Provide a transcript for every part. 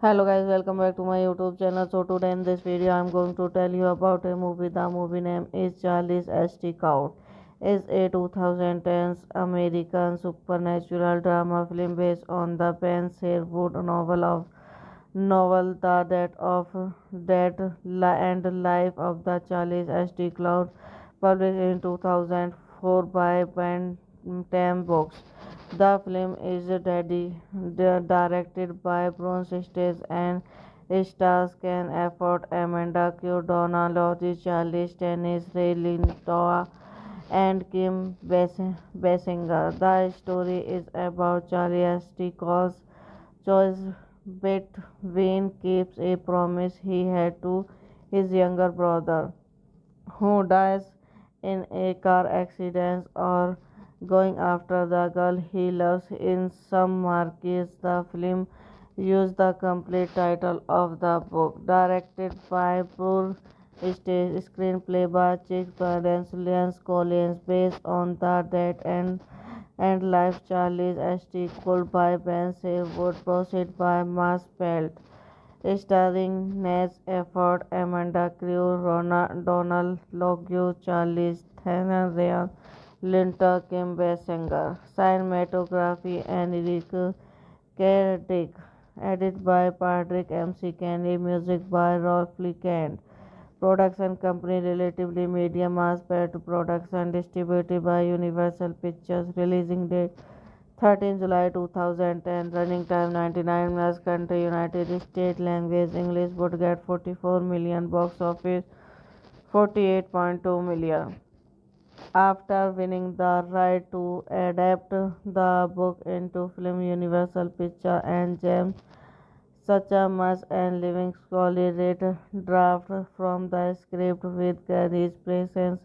Hello guys, welcome back to my YouTube channel. So today in this video I'm going to tell you about a movie. The movie name is Charlie's St. Count. It's a 2010 American supernatural drama film based on the Ben Sherwood novel The Death of and Life of the Charlie's St. Cloud, published in 2004 by Bantam Books. The film is directed by Bruce Stage and stars Ken Afford, Amanda Q. Donald, Charlie Stennis, Ray Lintoa, and Kim Basinger. The story is about Charlie Stickles' choice between keeps a promise he had to his younger brother, who dies in a car accident, or going after the girl he loves. In some markets, the film used the complete title of the book, directed by Poor Stage, screenplay by Chick Barnes, Lance Collins, based on the death and life Charlie's St. Called by Ben Sherwood, proceed by Mass Pelt, starring Naz Efford, Amanda Crew, Donald Logue, Charlie Theron, Ryan Linter, Kim Basinger. Cinematography and Eric Cardick. Edited by Patrick M.C. Kennedy. Music by Rolf Kent. Production company Relatively Media Mass Pet Production, distributed by Universal Pictures. Releasing date 13 July 2010. Running time 99 minutes. Country United States. Language English. Would get 44 million. Box office 48.2 million. After winning the right to adapt the book into film, Universal Pictures and James Suchamus and Living Scully read draft from the script, with Gary's presence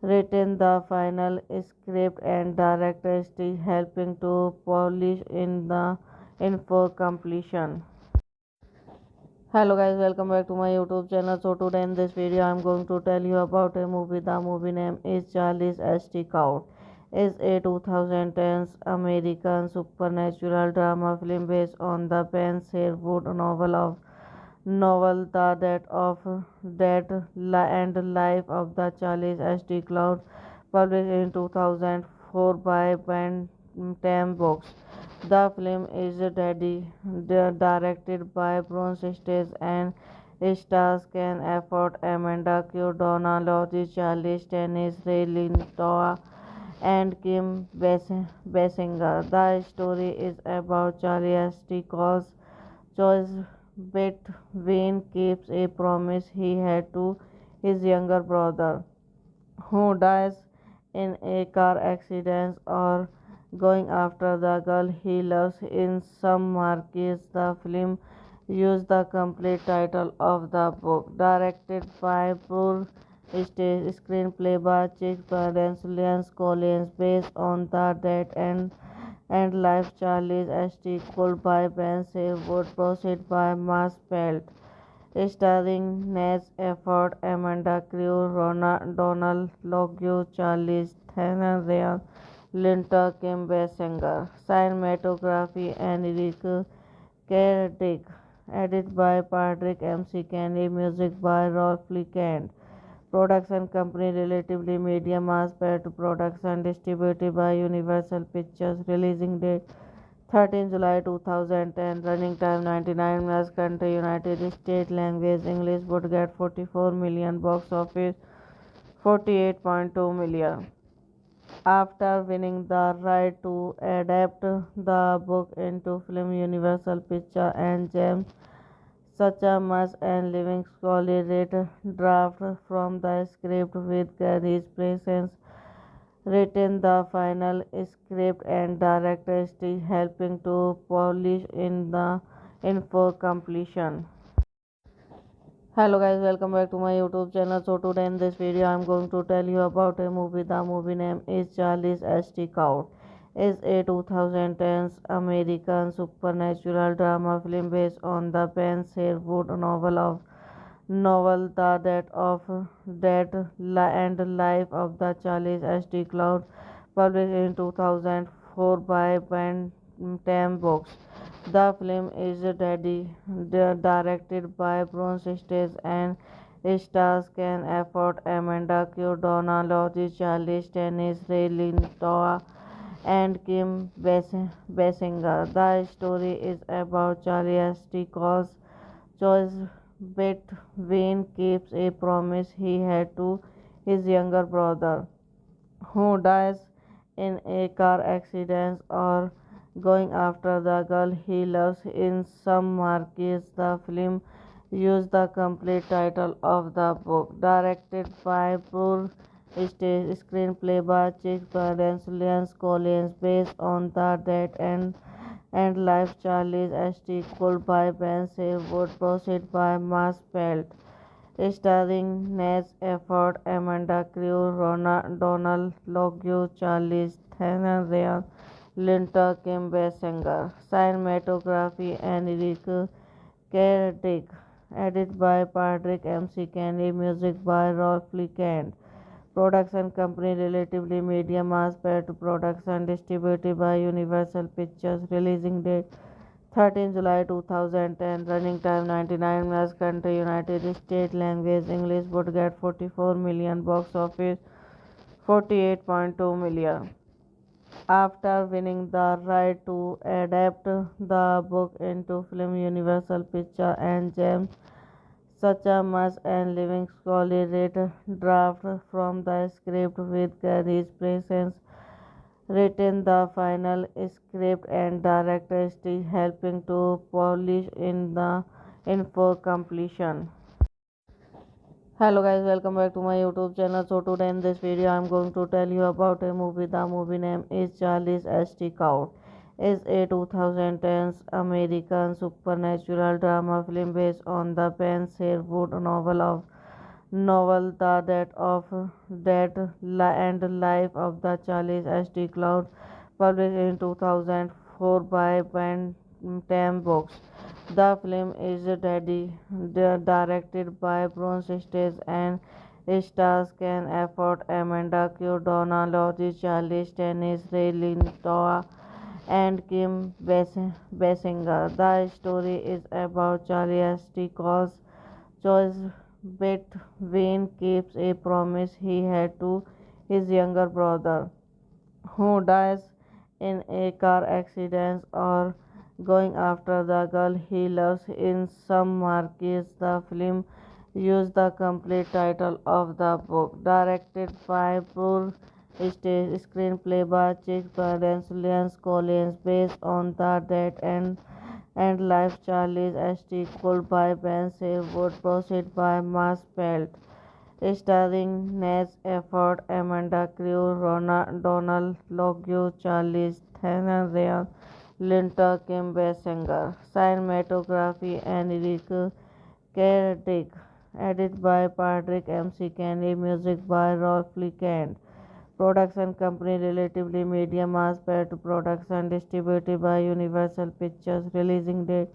written the final script and director still helping to polish in for completion. Hello guys, welcome back to my YouTube channel. So today in this video I'm going to tell you about a movie. The movie name is Charlie's St. Count. It's a 2010 American supernatural drama film based on the Ben Sherwood novel The Death of and Life of the Charlie's St. Cloud, published in 2004 by Bantam Books. The film is directed by Bruce Stage and stars Ken Afford, Amanda Q. Donald, Charlie Stennis, Ray Lintoa, and Kim Basinger. The story is about Charlie Stickles' choice between keeps a promise he had to his younger brother, who dies in a car accident, or going after the girl he loves. In some markets, the film used the complete title of the book, directed by Poor stage screenplay by Chick Parents, Lance Collins, based on the death and life Charlie's St. Cole by Ben Sherwood, proceed by Marsfeld, starring Naz Efford, Amanda Crew, Donald Logue, Charlie Theron, Ryan Linter, Kim Basinger. Cinematography Enrique Kerdick. Edit by Patrick M.C. Kenny. Music by Rolf Kent. Production company Relatively Media Mass Production distributed by Universal Pictures. Releasing date 13 July 2010. Running time 99 minutes. Country United States. Language English. Would get 44 million. Box office 48.2 million. After winning the right to adapt the book into film, Universal Pictures and James Suchamus and Living Scully read draft from the script with Gary's presence written the final script and director still helping to polish in for completion. Hello guys, welcome back to my YouTube channel. So today in this video I'm going to tell you about a movie. The movie name is Charlie's St. Count. It's a 2010 American supernatural drama film based on the Ben Sherwood novel The Death and Life of the Charlie's St. Cloud, published in 2004 by Bantam Books. The film is directed by Bruce Stage and stars Ken Afford, Amanda Q. Donna Lodge, Charlie Stennis, Ray Lintoa, and Kim Basinger. The story is about Charlie St. choice between keeps a promise he had to his younger brother, who dies in a car accident, or going after the girl he loves. In some markets, the film used the complete title of the book, directed by Paul Stage, screenplay by Chick Parents, Lance Collins, based on the death and life Charlie's St. Cole by Ben Sherwood, proceed by Marsfeld, starring Naz Efford, Amanda Crew, Donald Logue, Charlie Theron, Ryan Linter, Kim Basinger. Cinematography Enrique Kerdick. Edit by Patrick M.C. Kenny. Music by Rolf Kent. Production company Relatively Media Mass Production distributed by Universal Pictures. Releasing date 13 July 2010. Running time 99 minutes. Country United States. Language English. Would get 44 million. Box office 48.2 million. After winning the right to adapt the book into film, Universal Pictures and James Suchamus and Living Scully read draft from the script with Gary's presence written the final script and director still helping to polish in for completion. Hello guys, welcome back to my YouTube channel. So today in this video I'm going to tell you about a movie. The movie name is Charlie's St. Count. It's a 2010 American supernatural drama film based on the Ben Sherwood novel The Death and Life of the Charlie's St. Cloud, published in 2004 by Bantam Books. The film is directed by Bruce Stage and stars Ken Afford, Amanda Q. Donna Lodge, Charlie Stennis, Ray Lintoa, and Kim Basinger. The story is about Charlie St. choice between keeps a promise he had to his younger brother, who dies in a car accident, or going after the girl he loves. In some markets, the film used the complete title of the book, directed by Paul Stage, screenplay by Chick Parents, Lance Collins, based on the death and life Charlie's St. Cole by Ben Sherwood, proceed by Marsfeld, starring Naz Efford, Amanda Crew, Donald Logue, Charlie Theron, Ryan Linter, Kim Basinger. Cinematography Enrique Kerdick. Edit by Patrick MC Kenny, music by Rolf Kent. Production company Relatively Media, Mass Pet Production, distributed by Universal Pictures. Releasing date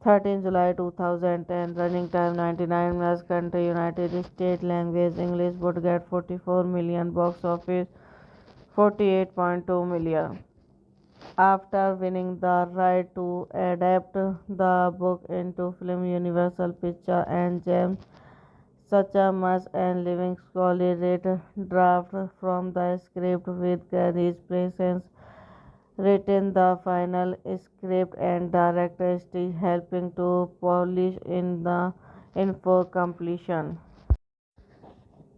13 July 2010. Running time 99 minutes. Country United States. Language English. Would get 44 million. Box office 48.2 million. After winning the right to adapt the book into film, Universal Pictures and James Suchamus and Living Scully read draft from the script with Gary's presence written the final script and director still helping to polish in for completion.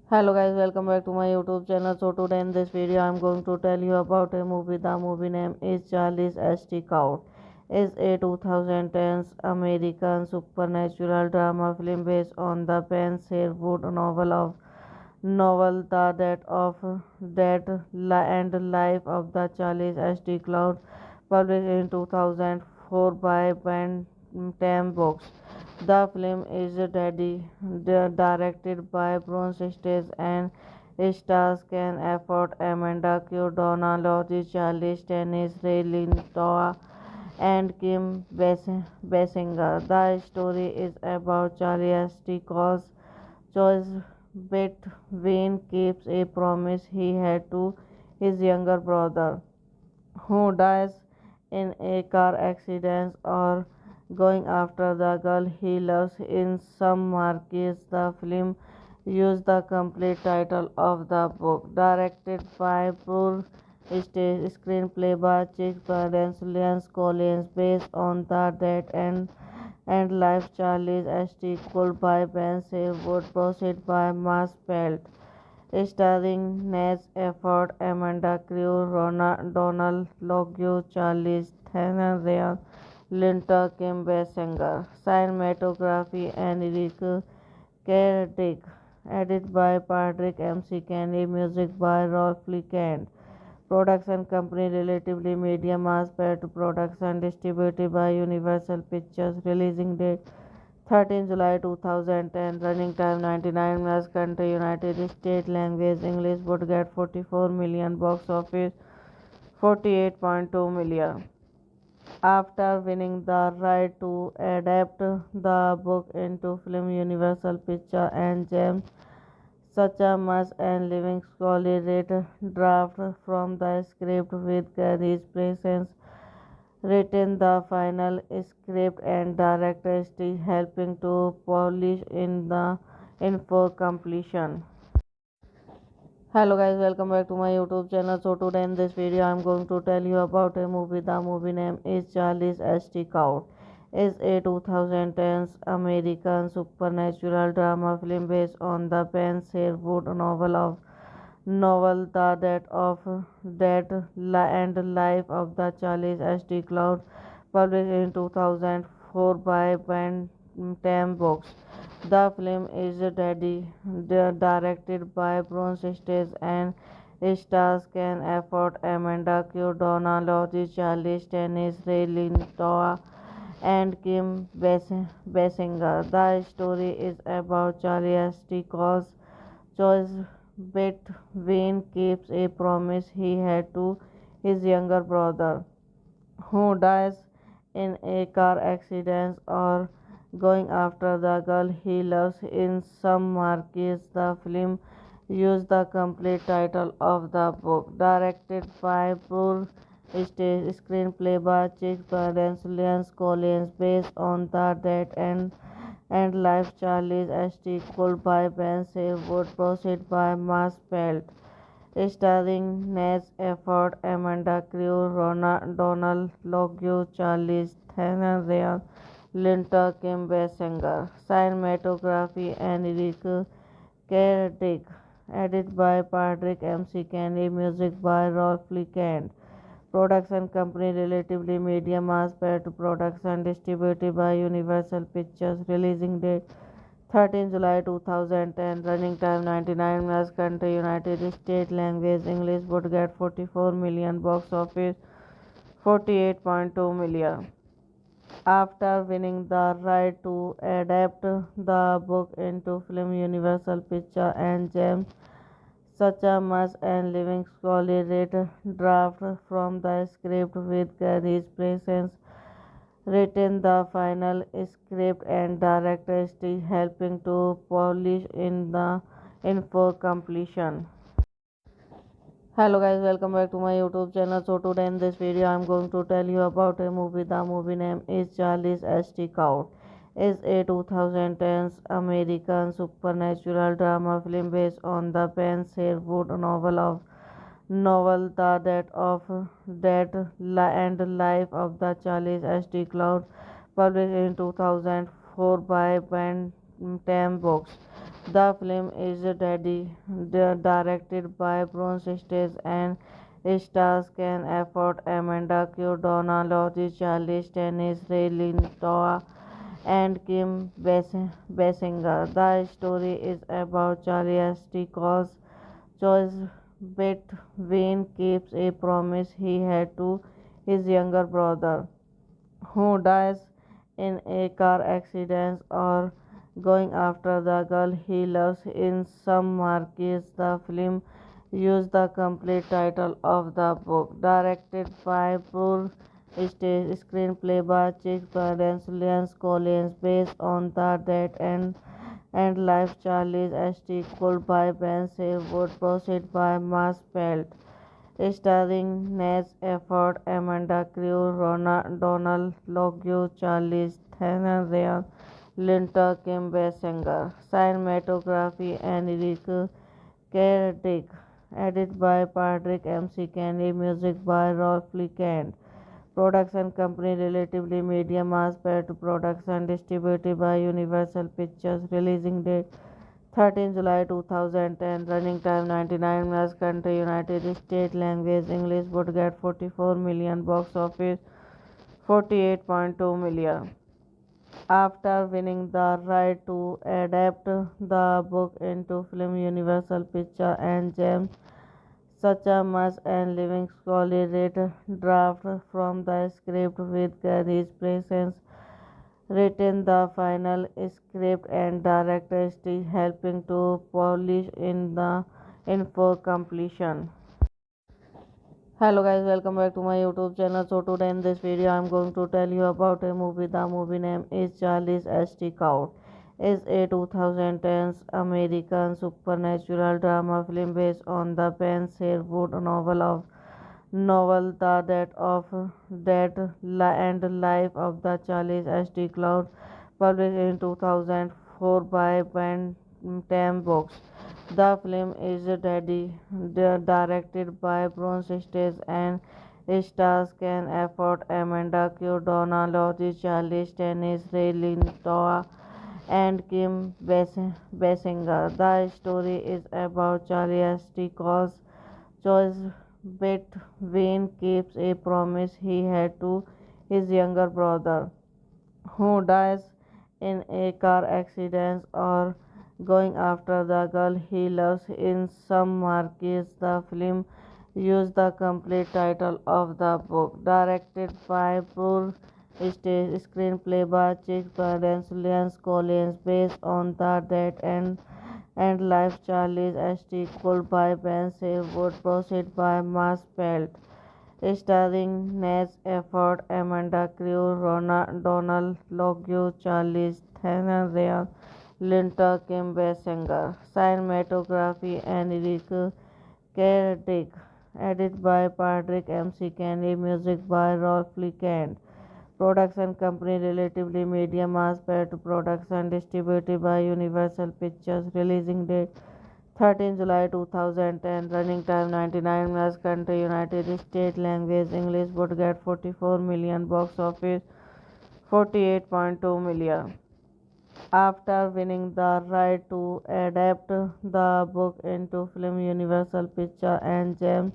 Hello guys, welcome back to my YouTube channel. So today in this video I'm going to tell you about a movie. The movie name is Charlie's St. Count. It's a 2010s American supernatural drama film based on the Ben Sherwood novel The Death of Dead and Life of the Charlie's St. Cloud, published in 2004 by Bantam Books. The film is directed by Bruce Stage and stars Ken Afford, Amanda Q. Donald, Charlie Stennis, Ray Lintoa, and Kim Basinger. The story is about Charlie Stickles' choice between keeps a promise he had to his younger brother, who dies in a car accident, or going after the girl he loves. In some markets, the film used the complete title of the book, directed by Paul Stage, screenplay by Chick Barnes, Lance Collins, based on the death and life Charlie's St. Called by Ben Sherwood, proceed by Mass Pelt, starring Naz Efford, Amanda Crew, Donald Logue, Charlie Theron, Ryan Linter, Kim Basinger. Cinematography and Eric Cardick. Edit by Patrick MC Kenny, music by Rolf Kent. Production company Relatively Media, Mass Pet Production, distributed by Universal Pictures. Releasing date 13 July 2010. Running time 99 minutes. Country United States. Language English. Would get 44 million. Box office 48.2 million. After winning the right to adapt the book into film, Universal Pictures and James Suchamus and Living Scully read draft from the script with Gary's presence written the final script and director still helping to polish in for completion. Hello guys, welcome back to my YouTube channel. So today in this video I'm going to tell you about a movie. The movie name is Charlie's St. Count. It's a 2010s American supernatural drama film based on the Ben Sherwood novel The Death of Dead and Life of the Charlie's St. Cloud, published in 2004 by Bantam Books. The film is directed by Bruce Stage and stars Ken Afford, Amanda Q. Donald, Charlie Stennis, Ray Lintoa, and Kim Basinger. The story is about Charlie Stickles' choice between keeps a promise he had to his younger brother, who dies in a car accident, or going after the girl he loves. In some markets, the film used the complete title of the book, directed by Paul Stage, screenplay by Chick Barnes, Lance Collins, based on the death and life Charlie's St. Called by Ben Sherwood, proceed by Mass Pelt, starring Naz Efford, Amanda Crew, Donald Logue, Charlie Theron, Ryan Linter, Kim Basinger. Cinematography and Eric Cardick. Edit by Patrick MC Kenny, music by Rolf Kent. Production company Relatively Media, Mass Pet Production, distributed by Universal Pictures. Releasing date 13 July 2010. Running time 99 minutes. Country United States. Language English. Would get 44 million. Box office 48.2 million. After winning the right to adapt the book into film, Universal Pictures and James Suchamus and Living Scully read draft from the script with Gary's presence written the final script and director still helping to polish in the info completion. Hello guys, welcome back to my YouTube channel. So today in this video I'm going to tell you about a movie. The movie name is Charlie's St. Count. It's a 2010 American supernatural drama film based on the Ben Sherwood novel The Death of and Life of the Charles St. Cloud, published in 2004 by Bantam Books. The film is directed by Bruce Stage and stars Ken Afford, Amanda Q. Donna Lodge, Charlie Stennis, Ray Lintoa, and Kim Basinger. The story is about Charlie St. Cause choice between keeps a promise he had to his younger brother, who dies in a car accident, or going after the girl he loves. In some markets, the film used the complete title of the book, directed by Paul Stage, screenplay by Chick Gardens, Lance Collins, based on the death and life Charlie's St. Cole by Ben Sherwood, proceed by Mass Pelt, starring Naz Efford, Amanda Crew, Donald Logue, Charlie Theron, Ryan Linter, Kim Basinger. Cinematography and Eric Cardick. Edited by Patrick M.C. Kennedy. Music by Rolf Kent. Production company Relatively Media Mass Pet Production distributed by Universal Pictures. Releasing date 13 July 2010. Running time 99 minutes. Country United States. Language English. Would get 44 million. Box office 48.2 million. After winning the right to adapt the book into film, Universal Pictures and James Suchamus and Living Scully read draft from the script with Gary's presence written the final script and director still helping to polish in the info completion. Hello guys, welcome back to my YouTube channel. So today in this video I'm going to tell you about a movie. The movie name is Charlie's St. Count. It's a 2010 American supernatural drama film based on the Ben Sherwood novel The Death of and Life of the Charles St. Cloud, published in 2004 by Bantam Books. The film is directed by Bruce Stage and stars Ken Afford, Amanda Q. Donna Lodge, Charlie Stennis, Ray Lintoa, and Kim Basinger. The story is about Charlie St. Cause choice between keeps a promise he had to his younger brother, who dies in a car accident, or going after the girl he loves. In some markets, the film used the complete title of the book, directed by Paul Stage, screenplay by Chick Gardens, Lance Collins, based on the death and life Charlie's St. Cole by Ben Sherwood, proceed by Mass Pelt, starring Naz Efford, Amanda Crew, Donald Logue, Charlie Theron, Ryan Linter, Kim Basinger. Cinematography and Eric Cardick. Edited by Patrick M.C. Kennedy. Music by Rolf Kent. Production company Relatively Media Mass Pet Production distributed by Universal Pictures. Releasing date 13 July 2010. Running time 99 minutes. Country United States. Language English. Would get 44 million. Box office 48.2 million. After winning the right to adapt the book into film, Universal Pictures and James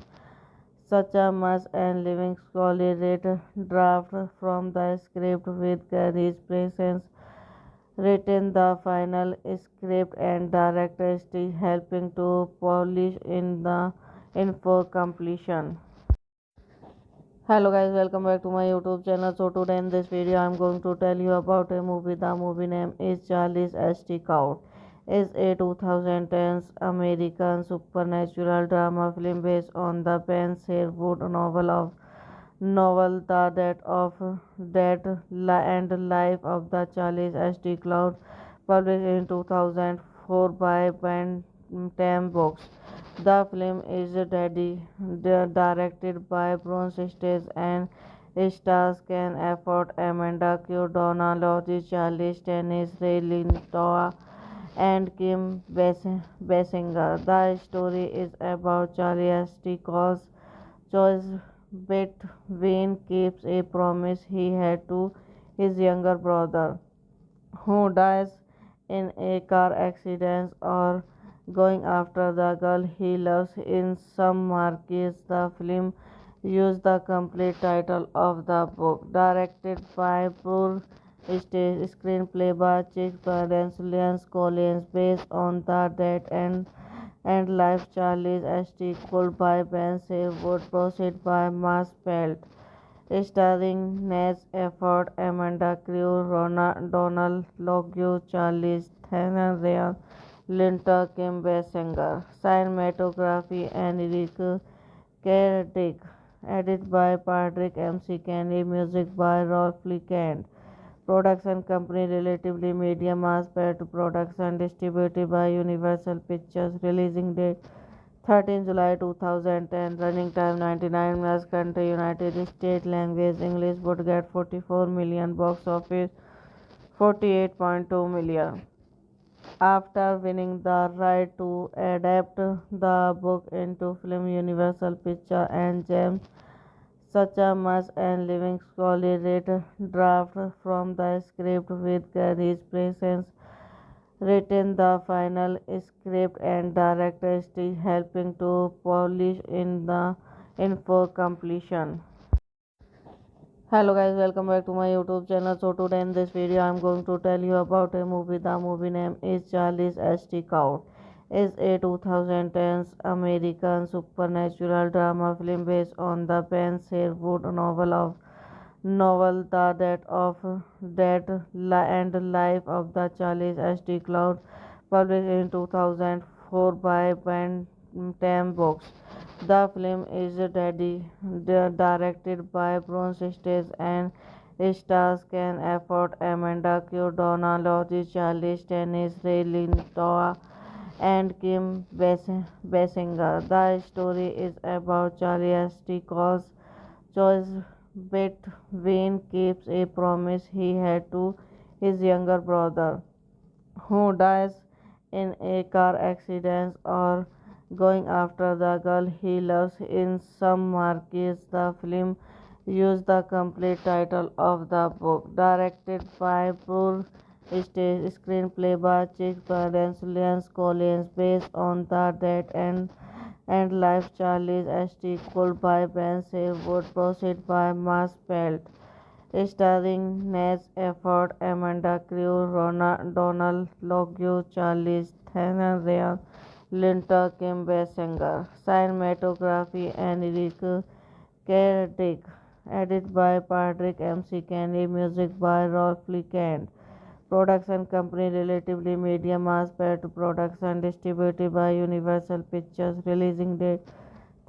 Suchamus and Living Scully read draft from the script with Gary's presence written the final script and director still helping to polish in the info completion. Hello guys, welcome back to my YouTube channel. So today in this video I'm going to tell you about a movie. The movie name is Charlie's St. Count. It's a 2010 American supernatural drama film based on the Ben Sherwood novel The Death of and Life of the Charlie's St. Cloud, published in 2004 by Bantam Books. The film is directed by Bruce Stage and stars Ken Afford, Amanda Q. Donna Lodge, Charlie Stennis, Ray Lintoa, and Kim Basinger. The story is about Charlie St. choice between keeps a promise he had to his younger brother, who dies in a car accident, or going after the girl he loves. In some markets, the film used the complete title of the book, directed by Poor Stage, screenplay by Chick Barnes, Lance Collins, based on the death and life Charlie's St. Cold by Ben Sherwood, proceed by Mass Pelt, starring Naz Efford, Amanda Crew, Donald Logue, Charlie Theron, Ryan Linter, Kim Basinger. Cinematography and Eric Cardick. Edit by Patrick MC Kenny. Music by Rolf Kent. Production company Relatively Media Mass Production, distributed by Universal Pictures. Releasing date 13 July 2010. Running time 99 minutes. Country United States. Language English. Would get 44 million. Box office 48.2 million. After winning the right to adapt the book into film, Universal Pictures and James Suchamus and Living Scully read draft from the script with Gary's presence written the final script and director still helping to polish in for completion. Hello guys, welcome back to my YouTube channel. So today in this video I'm going to tell you about a movie. The movie name is Charlie's St. Count. It's a 2010 American supernatural drama film based on the Ben Sherwood novel The Death and Life of the Charlie's St. Cloud, published in 2004 by Bantam Books. The film is directed by Bruce Stage and stars Ken Afford, Amanda Q. Donna Lodge, Charlie Stennis, Ray Lintoa, and Kim Basinger. The story is about Charlie St. choice between keeps a promise he had to his younger brother, who dies in a car accident, or going after the girl he loves. In some markets, the film used the complete title of the book, directed by Poor Stage, screenplay by Chick Barnes, Lance Collins, based on the death and life Charlie's St. Cold by Ben Sherwood, proceed by Mass Pelt, starring Naz Efford, Amanda Crew, Donald Logue, Charlie Theron, Ryan Linter, Kim Basinger. Cinematography and Eric Cardick. Edit by Patrick MC Kenny. Music by Rolf Kent. Production company Relatively Media Mass Production, distributed by Universal Pictures. Releasing date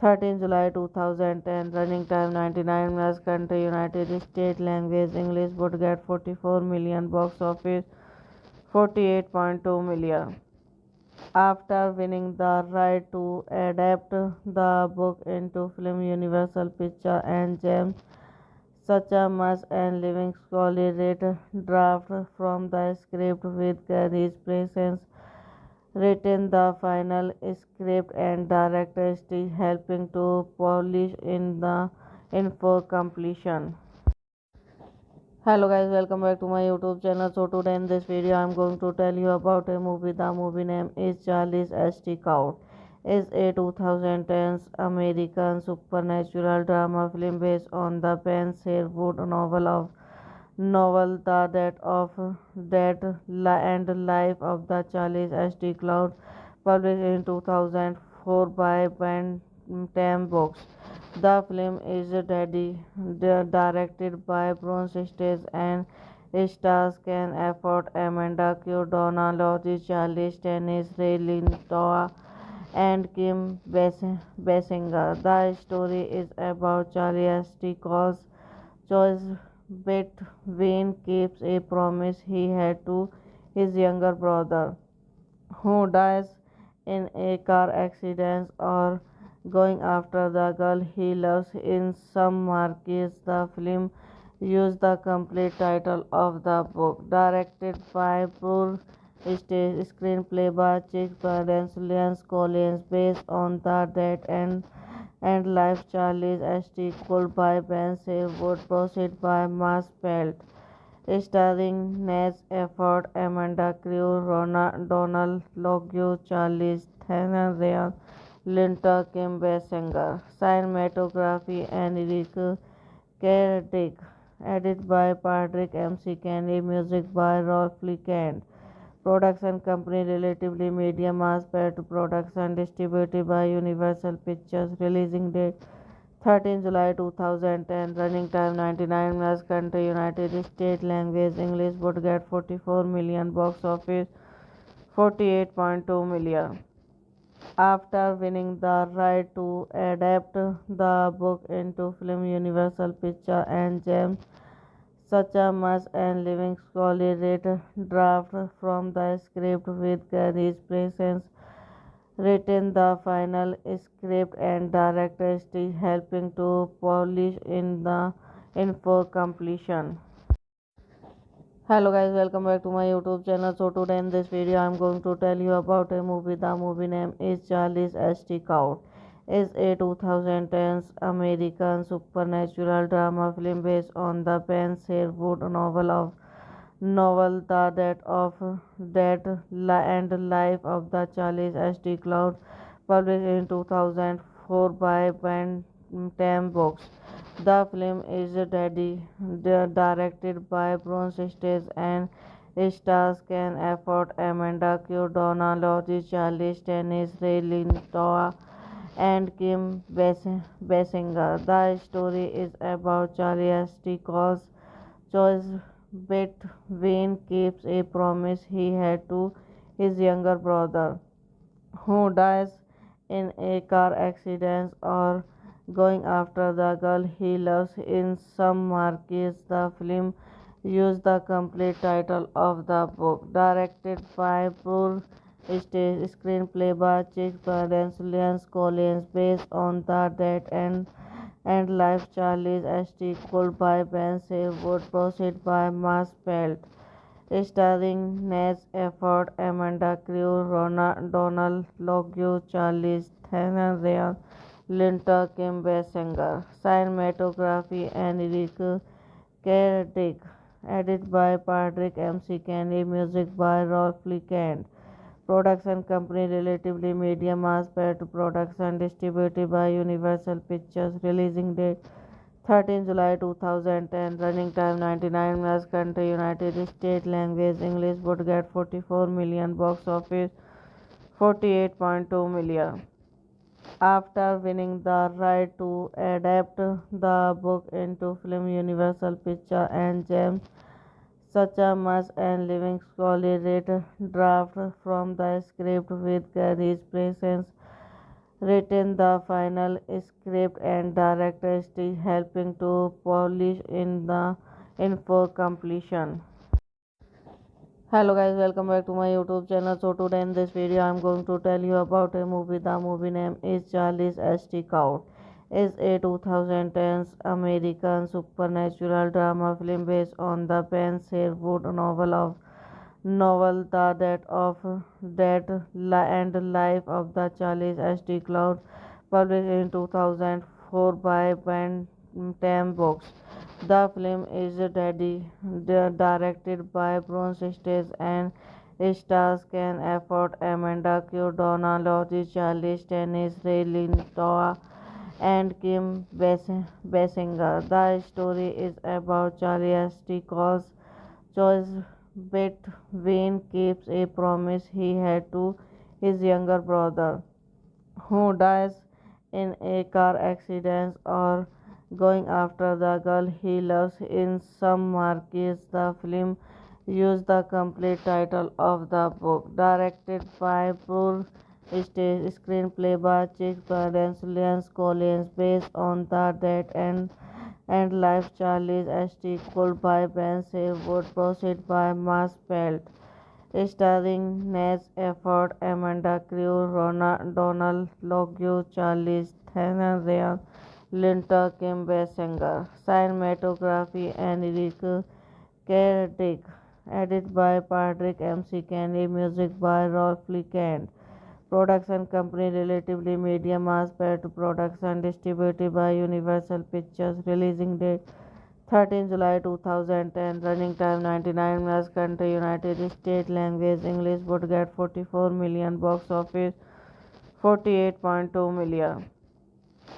13 July 2010. Running time 99 minutes. Country United States. Language English. Would get 44 million. Box office 48.2 million. After winning the right to adapt the book into film, Universal Pictures and James Suchamus and Living Scully read draft from the script with Gary's presence written the final script and director still helping to polish in for completion. Hello guys, welcome back to my YouTube channel. So today in this video I'm going to tell you about a movie. The movie name is Charlie's St. Count. It's a 2010 American supernatural drama film based on the Ben Sherwood novel The Death and Life of the Charlie's St. Cloud, published in 2004 by Bantam Books. The film is directed by Bronze Stage and stars Ken Afford, Amanda Q. Donald, Charlie Stennis, Ray Liotta, and Kim Basinger. The story is about Charlie Astic's choice between keeps a promise he had to his younger brother, who dies in a car accident, or going after the girl he loves. In some markets, the film used the complete title of the book, directed by Paul Stage, screenplay by Chick Barnes, Lance Collins, based on the death and life Charlie's St. Cole by Ben Sherwood, proceed by Mass Pelt starring Naz Efford, Amanda Crew, Donald Logue, Charlize Theron, Ryan Linton, Kim Basinger. Cinematography and Eric Cardick. Edited by Patrick MC Kenny. Music by Rolf Kent. Production company Relatively Media Mass Pet Production distributed by Universal Pictures. Releasing date 13 July 2010. Running time 99 minutes. Country United States. Language English. Would get 44 million. Box office 48.2 million. After winning the right to adapt the book into film, Universal Pictures and James Suchamus and Living Scully read draft from the script with Gary's presence written the final script and director still helping to polish in for completion. Hello guys, welcome back to my YouTube channel. So today in this video I'm going to tell you about a movie. The movie name is Charlie's St. Out. Is a 2010s American supernatural drama film based on the Ben Sherwood novel The Death of and Life of the Charles St. Cloud, published in 2004 by Bantam Books. The film is directed by Bronze Stage and stars Ken Afford, Amanda Q. Donald, Charlie Stennis, Ray Liotta, and Kim Basinger. The story is about Charlie Sticks' choice between keeps a promise he had to his younger brother, who dies in a car accident, or going after the girl he loves. In some markets, the film used the complete title of the book, directed by Paul Stage, screenplay by Chick Barnes, Lance Collins, based on the death and life Charlie's St. Cole by Ben Sherwood, proceed by Mass Pelt starring Naz Efford, Amanda Crew, Donald Logue, Charlize Theron, Ryan Linton, Kim Basinger. Cinematography and Eric Cardick. Edited by Patrick MC Kenny. Music by Rolf Kent. Production company Relatively Media Mass Pet Production distributed by Universal Pictures. Releasing date 13 July 2010. Running time 99 minutes. Country United States. Language English. Would get 44 million. Box office 48.2 million. After winning the right to adapt the book into film, Universal Pictures and James Suchamus and Living Scully read draft from the script with Gary's presence written the final script and director still helping to polish in for completion. Hello guys, welcome back to my YouTube channel. So today in this video I'm going to tell you about a movie. The movie name is Charlie's St. Out. Is a 2010s American supernatural drama film based on the Ben Sherwood novel The Death of and Life of the Charles St. Cloud, published in 2004 by Bantam Books. The film is directed by Bronze Stage and stars Ken Afford, Amanda Q. Donald, Charlie Stennis, Ray Liotta, and Kim Basinger. The story is about Charlie Sticks' choice between keeps a promise he had to his younger brother, who dies in a car accident or going after the girl he loves. In some markets, the film used the complete title of the book, directed by Paul Stage, screenplay by Chick Gardens, Lance Collins, based on the death and life Charlie's St. Cole by Ben Wood, proceed by Mass Pelt, starring Naz Efford, Amanda Crew, Donald Logue, Charlize Theron, Ryan Linter, Kim Basinger. Cinematography and Eric Cardick. Edited by Patrick MC Kenny. Music by Rolf Lee Kent. Production company Relatively Media Mass Pet Production distributed by Universal Pictures. Releasing date 13 July 2010. Running time 99 minutes. Country United States. Language English. Would get 44 million. Box office 48.2 million.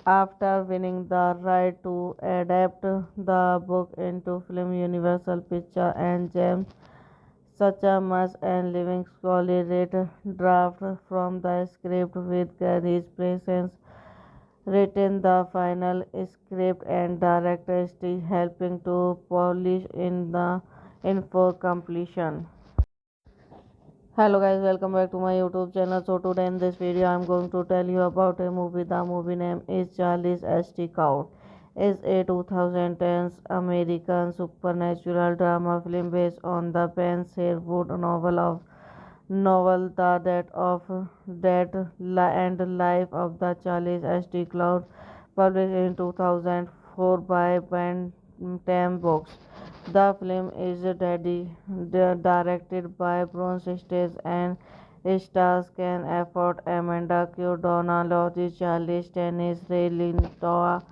After winning the right to adapt the book into film, Universal Pictures and James Suchamus and Living Scully read draft from the script with Gary's presence written the final script and director still helping to polish in for completion. Hello guys, welcome back to my YouTube channel. So today in this video I'm going to tell you about a movie. The movie name is Charlie's St. Out. It's a 2010s American supernatural drama film based on the Ben Sherwood novel The Death of and Life of the Charlie's St. Cloud, published in 2004 by Bantam Books. The film is directed by Bruce Stage and stars Ken Afford, Amanda Q. Donna Lodge, Charlie Stennis, Ray Lintoa,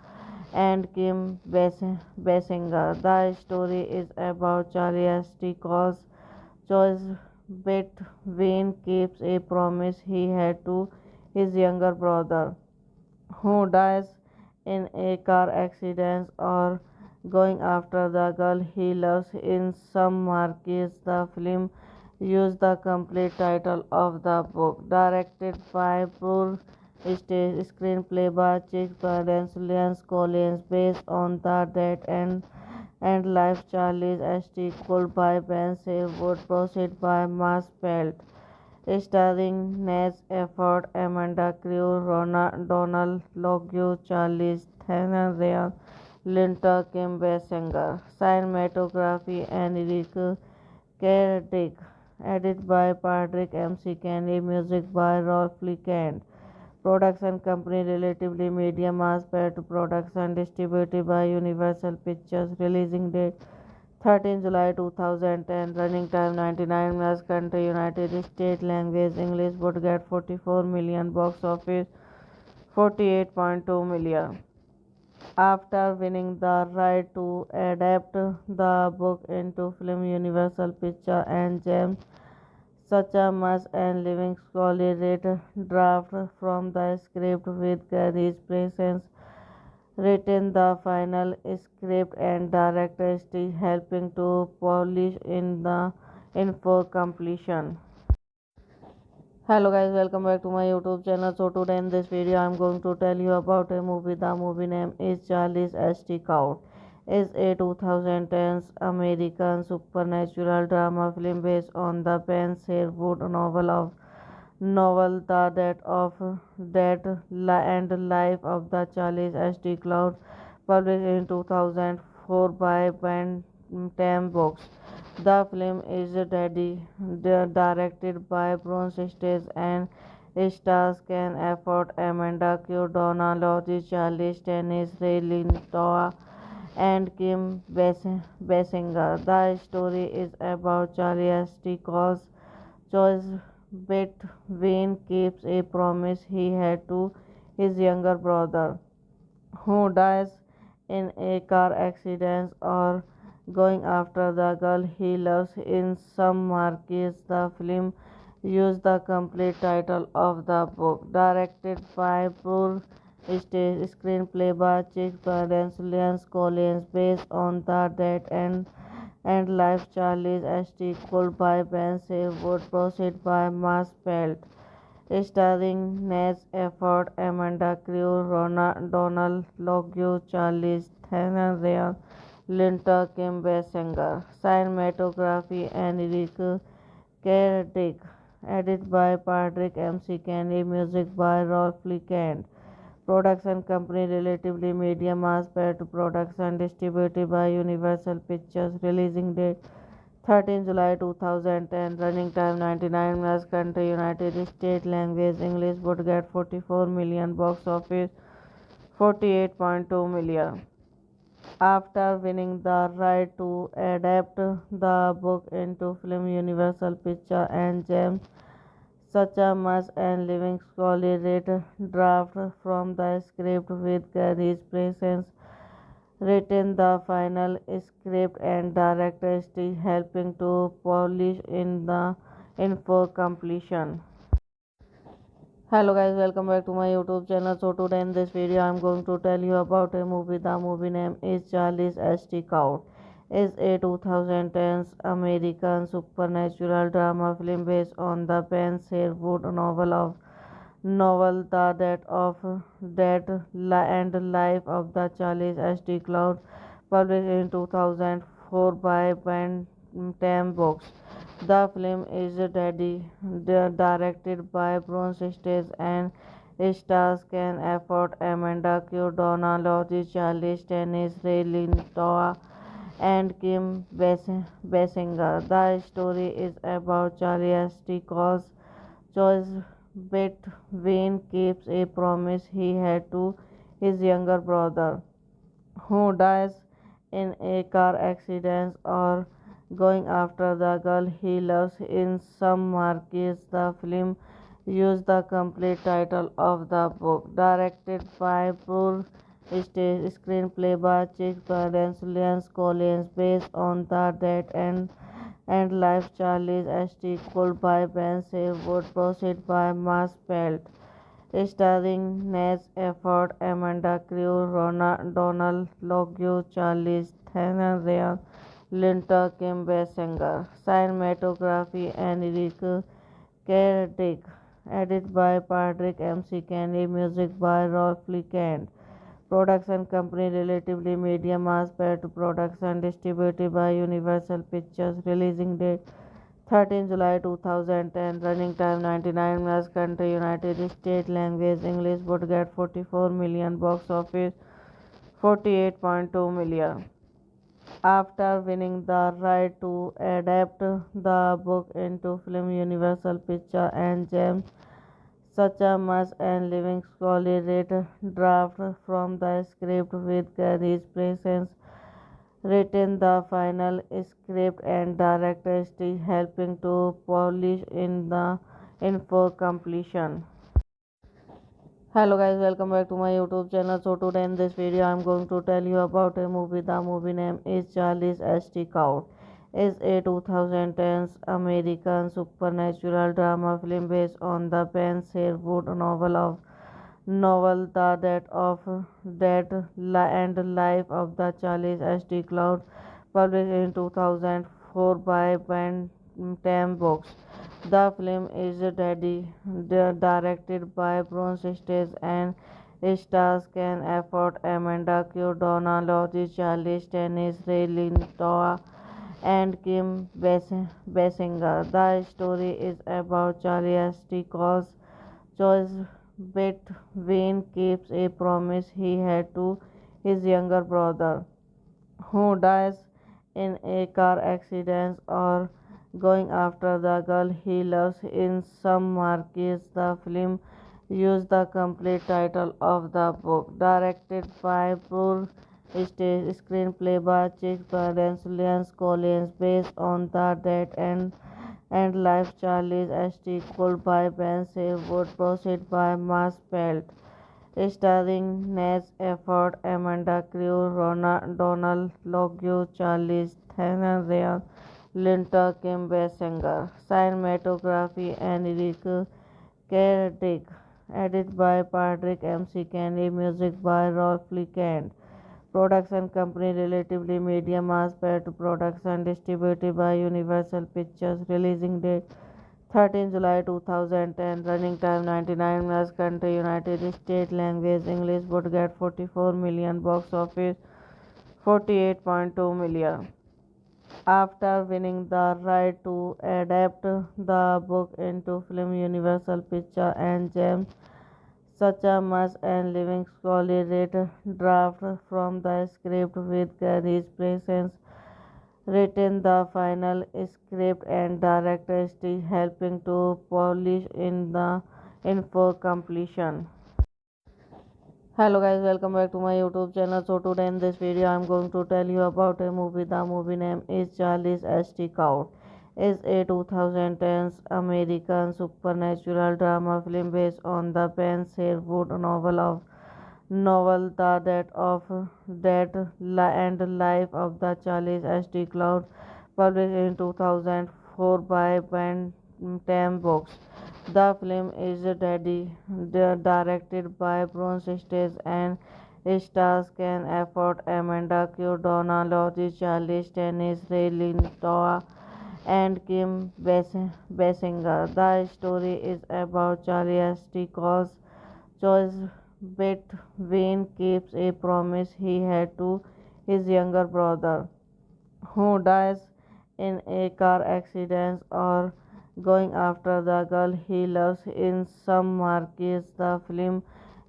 and Kim Basinger. The story is about Charlie Stickles' choice between keeps a promise he had to his younger brother, who dies in a car accident, or going after the girl he loves. In some markets, the film used the complete title of the book, directed by Paul Stage, screenplay by Chick Gardens, Lance Collins, based on the death and life Charlie's St. Cole by Ben Wood, proceed by Mass Pelt, starring Naz Efford, Amanda Crew, Donald Logue, Charlize Theron, Ryan Linter, Kim Basinger. Cinematography and Eric Cardick. Edited by Patrick MC Kenny. Music by Rolf Lee Kent. Production company Relatively Media Mass Pet Production distributed by Universal Pictures. Releasing date 13 July 2010. Running time 99 minutes. Country United States. Language English. Would get 44 million. Box office 48.2 million. After winning the right to adapt the book into film, Universal Pictures and James Suchamus and Living Scully read draft from the script with Gary's presence written the final script and director still helping to polish in for completion. Hello guys, welcome back to my YouTube channel. So today in this video I'm going to tell you about a movie. The movie name is Charlie's St. Out. It's a 2010s American supernatural drama film based on the Ben Sherwood novel The Death of and Life of the Charlie's St. Cloud, published in 2004 by Bantam Books. The film is directed by Bruce Stage and stars Ken Afford, Amanda Q. Donna Lodge, Charlie Stennis, Ray Lintoa, and Kim Basinger. The story is about Charlie Stickles' choice between keeps a promise he had to his younger brother, who dies in a car accident, or going after the girl he loves. In some markets, the film used the complete title of the book, directed by Paul Stage, screenplay by Chick Gardens, Lance Collins, based on the death and life Charlie's St. Cole by Ben Wood, proceed by Mass Pelt, starring Naz Efford, Amanda Crew, Donald Logue, Charlize Theron, Ryan Linter, Kim Basinger. Cinematography Enrique Kerdick. Edit by Patrick MC Kenny. Music by Rolf Kent. Production company Relatively Media Mass Production distributed by Universal Pictures. Releasing date 13 July 2010. Running time 99 minutes. Country United States. Language English. Would get 44 million. Box office 48.2 million. After winning the right to adapt the book into film, Universal Pictures and James Suchamus and Living Scully read draft from the script with Gary's presence written the final script and director still helping to polish in the info completion. Hello guys, welcome back to my YouTube channel. So today in this video I'm going to tell you about a movie. The movie name is Charlie's St. Count. It's a 2010 American supernatural drama film based on the Ben Sherwood novel The Death and Life of the Charlie's St. Cloud, published in 2004 by Bantam Books. The film is directed by Bruce Stage and stars Ken Afford, Amanda Q. Donna Lodge, Charlie Stennis, Ray Lintoa, and Kim Basinger. The story is about Charlie Stickles' choice between keeps a promise he had to his younger brother, who dies in a car accident, or going after the girl he loves. In some markets, the film used the complete title of the book, directed by Paul Stage, screenplay by Chick Barnes, Lance Collins, based on the death and life Charlie's St. Called by Ben Sherwood, proceed by Mass Pelt, starring Naz Efford, Amanda Crew, Donald Logue, Charlize Theron, Ryan Linter, Kim Basinger. Cinematography Enrique Kerdick. Edit by Patrick MC Kenny. Music by Rolf Kent. Production company Relatively Media Mass Production distributed by Universal Pictures. Releasing date 13 July 2010. Running time 99 minutes. Country United States. Language English. Would get 44 million. Box office 48.2 million. After winning the right to adapt the book into film, Universal Pictures and James Suchamus and Living Scully read draft from the script with Gary's presence written the final script and director still helping to polish in the info completion. Hello guys, welcome back to my YouTube channel. So today in this video I'm going to tell you about a movie. The movie name is Charlie's St. Count. It's a 2010 American supernatural drama film based on the Ben Sherwood novel The Death and Life of the Charlie's St. Cloud, published in 2004 by Bantam Books. The film is directed by Bruce Stage and stars Ken Afford, Amanda Q. Donna Lodge, Charlie Stennis, Ray Lintoa, and Kim Basinger. The story is about Charlie Stickles' choice between keeps a promise he had to his younger brother, who dies in a car accident, or going after the girl he loves. In some markets, the film used the complete title of the book, directed by Paul Stage, screenplay by Chick Barnes, Lance Collins, based on the death and life Charlie's St. Called by Ben Sherwood, proceed by Mass Pelt, starring Naz Efford, Amanda Crew, Donald Logue, Charlize Theron, Ryan Linter, Kim Basinger. Cinematography Enrique Kerdick. Edit by Patrick MC Kenny. Music by Rolf Kent. Production company Relatively Media Mass Production distributed by Universal Pictures. Releasing date 13 July 2010. Running time 99 minutes. Country United States. Language English. Would get 44 million. Box office 48.2 million. After winning the right to adapt the book into film, Universal Pictures and James Suchamus and Living Scully read draft from the script with Gary's presence written the final script and director still helping to polish in for completion. Hello guys, welcome back to my YouTube channel. So today in this video I'm going to tell you about a movie. The movie name is Charlie's H.T. Count. It's a 2010s American supernatural drama film based on the Ben Sherwood novel The Death of and Life of the Charles H.T. Cloud, published in 2004 by Bantam Books. The film is directed by Bruce Stage and stars Ken Afford, Amanda Q. Donald, Charlie Stennis, Ray Lintoa, and Kim Basinger. The story is about Charlie H.T. Cause choice between keeps a promise he had to his younger brother, who dies in a car accident, or going after the girl he loves. In some markets, the film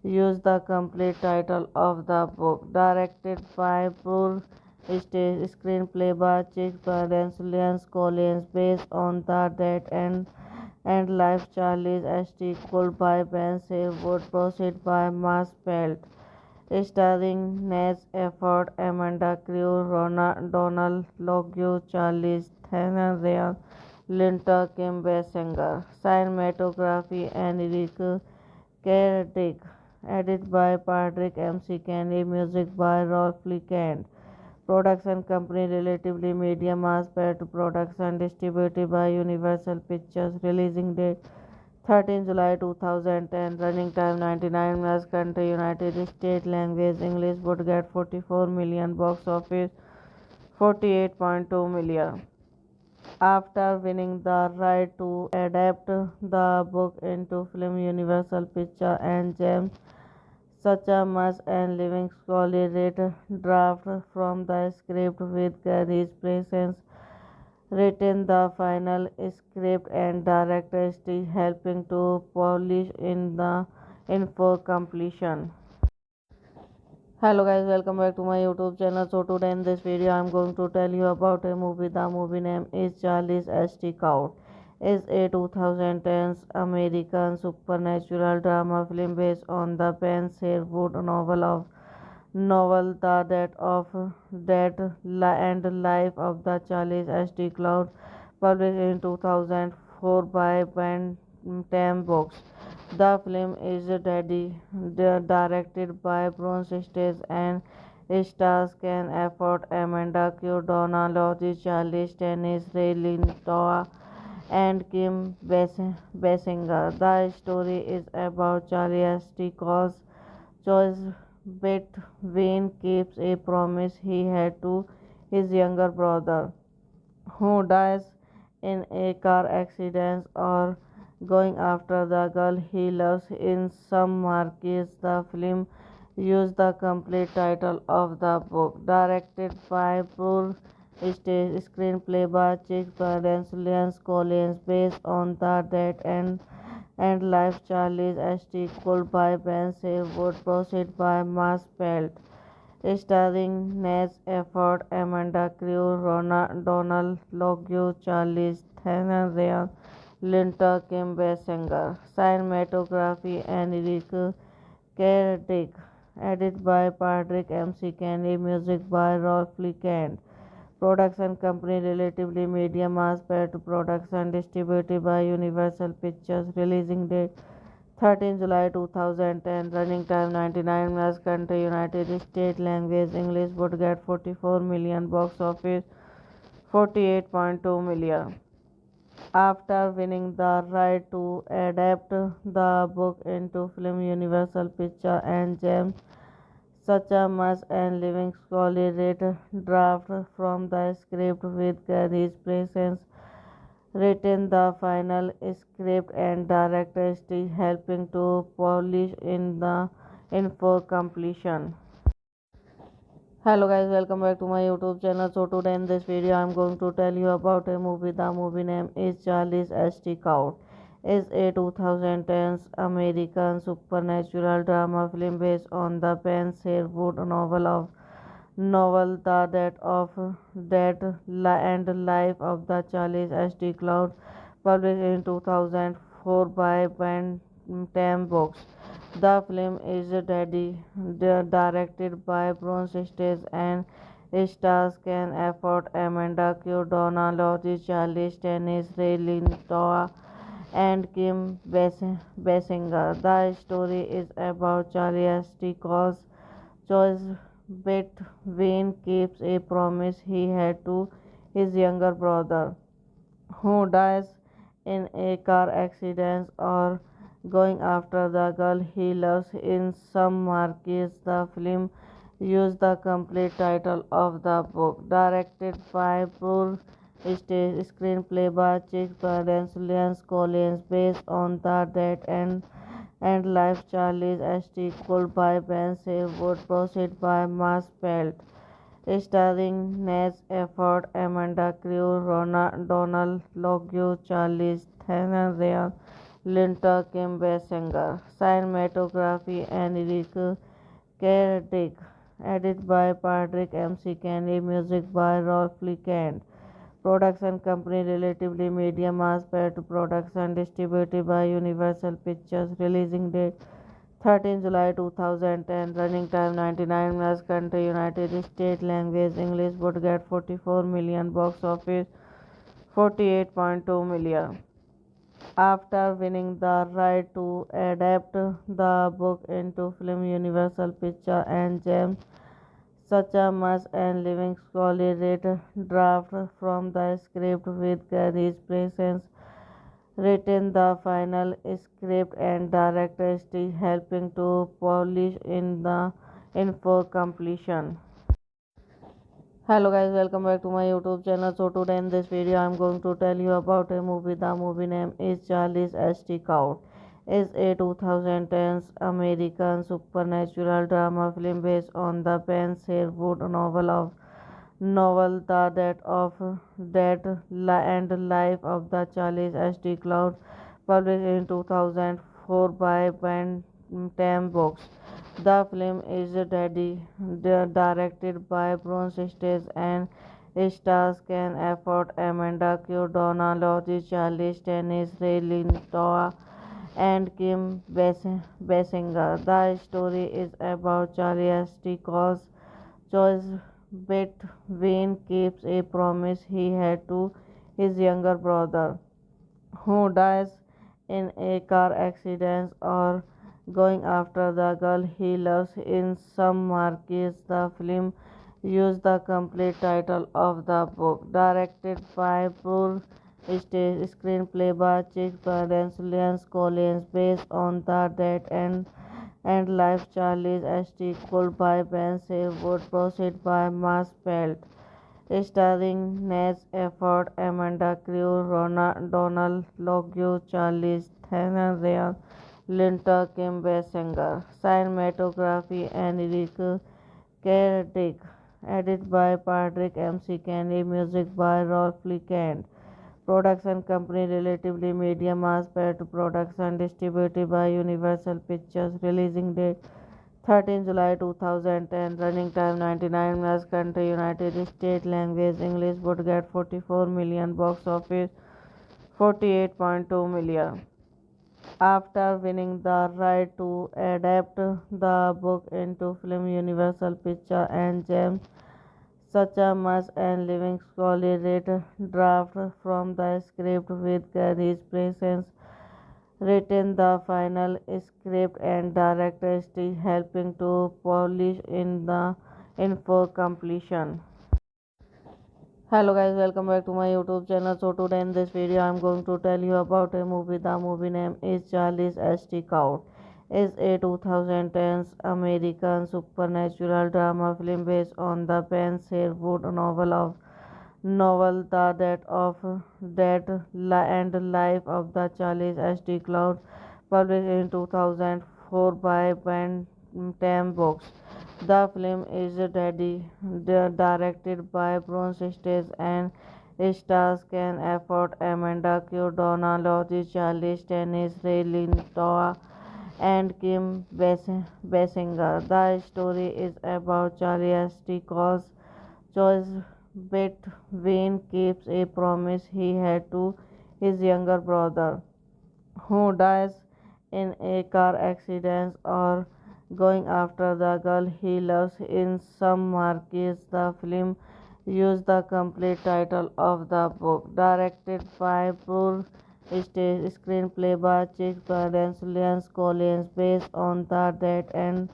used the complete title of the book, directed by Poor Stage, screenplay by Chick Barnes, Lance Collins, based on the death and life Charlie's H.T. Cold by Ben Sherwood, proceed by Mass Pelt, starring Naz Efford, Amanda Crew, Donald Logue, Charlie Theron, Ryan Linter, Kim Basinger. Cinematography and Eric Cardick. Edit by Patrick M.C. Kenny. Music by Rolf Kent. Production company Relatively Media Mass Production, distributed by Universal Pictures. Releasing date 13 July 2010. Running time 99 minutes. Country United States. Language English. Would get 44 million. Box office 48.2 million. After winning the right to adapt the book into film, Universal Pictures and James Suchamus and Living Scully read draft from the script with Gary's presence written the final script and director still helping to polish in for completion. Hello guys, welcome back to my YouTube channel. So today in this video I'm going to tell you about a movie. The movie name is Charlie's H.T. Count. It's a 2010s American supernatural drama film based on the Ben Sherwood novel The Death and Life of the Charles H.T. Cloud, published in 2004 by Bantam Books. The film is directed by Bruce Stage and stars Ken Afford, Amanda Q. Donald, Charlie Stennis, Ray Lintoa, and Kim Basinger. The story is about Charlie H.T. Cause choice between keeps a promise he had to his younger brother, who dies in a car accident, or going after the girl he loves. In some markets, the film used the complete title of the book, directed by Poor Stage, screenplay by Chick Barnes, Lance Collins, based on the death and life Charlie's H.T. Cold by Ben Sherwood, proceed by Mass Pelt, starring Naz Efford, Amanda Crew, Donald Logue, Charlie Theron, Ryan Linter, Kim Basinger. Cinematography and Eric Cardick. Edit by Patrick M.C. Kenny. Music by Rolf Kent. Production company Relatively Media Mass Production, distributed by Universal Pictures. Releasing date 13 July 2010. Running time 99 minutes. Country United States. Language English. Would get 44 million. Box office 48.2 million. After winning the right to adapt the book into film, Universal Pictures and James Suchamus and Living Scully read draft from the script with Gary's presence written the final script and director still helping to polish in for completion. Hello guys, welcome back to my YouTube channel. So today in this video I'm going to tell you about a movie. The movie name is Charlie's St. Count. It's a 2010s American supernatural drama film based on the Ben Sherwood novel The Death of and Life of the Charles St. Cloud, published in 2004 by Bantam Books. The film is directed by Bruce Stage and stars Ken Afford, Amanda Q. Donna Lodge, Charlie Stennis, Ray Lintoa, and Kim Basinger. The story is about Charlie St. Cause choice between keeps a promise he had to his younger brother, who dies in a car accident, or going after the girl he loves. In some markets, the film used the complete title of the book, directed by Paul Stage, screenplay by Chick Barnes, Lance Collins, based on the death and life Charlie's St. Called by Ben Sherwood, proceed by Mass Pelt, starring Naz Efford, Amanda Crew, Donald Logue, Charlie Theron, Ryan Linter, Kim Basinger. Cinematography and Eric Cardick. Edited by Patrick M.C. Kenny. Music by Rolf Kent. Production company Relatively Media Mass Pet Production, distributed by Universal Pictures. Releasing date 13 July 2010. Running time 99 minutes. Country United States. Language English. Would get 44 million. Box office 48.2 million. After winning the right to adapt the book into film, Universal Pictures and James Suchamus and Living Scully read draft from the script with Gary's presence written the final script and director still helping to polish in for completion. Hello guys, welcome back to my YouTube channel. So today in this video I'm going to tell you about a movie. The movie name is Charlie's St. Count. It's a 2010s American supernatural drama film based on the Ben Sherwood novel The Death of and Life of the Charles St. Cloud, published in 2004 by Bantam Books. The film is directed by Bruce Stage and stars Ken Afford, Amanda Q. Donna Lodge, Charlie Stennis, Ray Lintoa, and Kim Basinger. The story is about Charlie St. Cause choice between keeps a promise he had to his younger brother, who dies in a car accident, or going after the girl he loves. In some markets, the film used the complete title of the book, directed by Paul Stage, screenplay by Chick Barnes, Lance Collins, based on the death and life Charlie's St. Called by Ben Sherwood, proceed by Mass Pelt, starring Naz Efford, Amanda Crew, Donald Logue, Charlie Theron, Ryan Linter, Kim Basinger. Cinematography and Eric Cardick. Edited by Patrick M.C. Kenny. Music by Rolf Kent. Production company Relatively Media Mass Pet Production, distributed by Universal Pictures. Releasing date 13 July 2010. Running time 99 minutes. Country United States. Language English. Would get 44 million. Box office 48.2 million. After winning the right to adapt the book into film, Universal Pictures and James Suchamus and Living Scully read draft from the script with Gary's presence written the final script and director still helping to polish in for completion. Hello guys, welcome back to my YouTube channel. So today in this video I'm going to tell you about a movie. The movie name is Charlie's St. Count. It's a 2010s American supernatural drama film based on the Ben Sherwood novel The Death and Life of the Charles H.D. Cloud, published in 2004 by Bantam Books. The film is directed by Bruce Stage and stars Ken Afford, Amanda Q. Donna Lodge, Charlie Stennis, Ray Lintoa, and Kim Basinger. The story is about Charlie S.T. Cos choice between keeps a promise he had to his younger brother, who dies in a car accident, or going after the girl he loves. In some markets, the film used the complete title of the book, directed by Poor Stage, screenplay by Chick Barnes, Lance Collins, based on the death and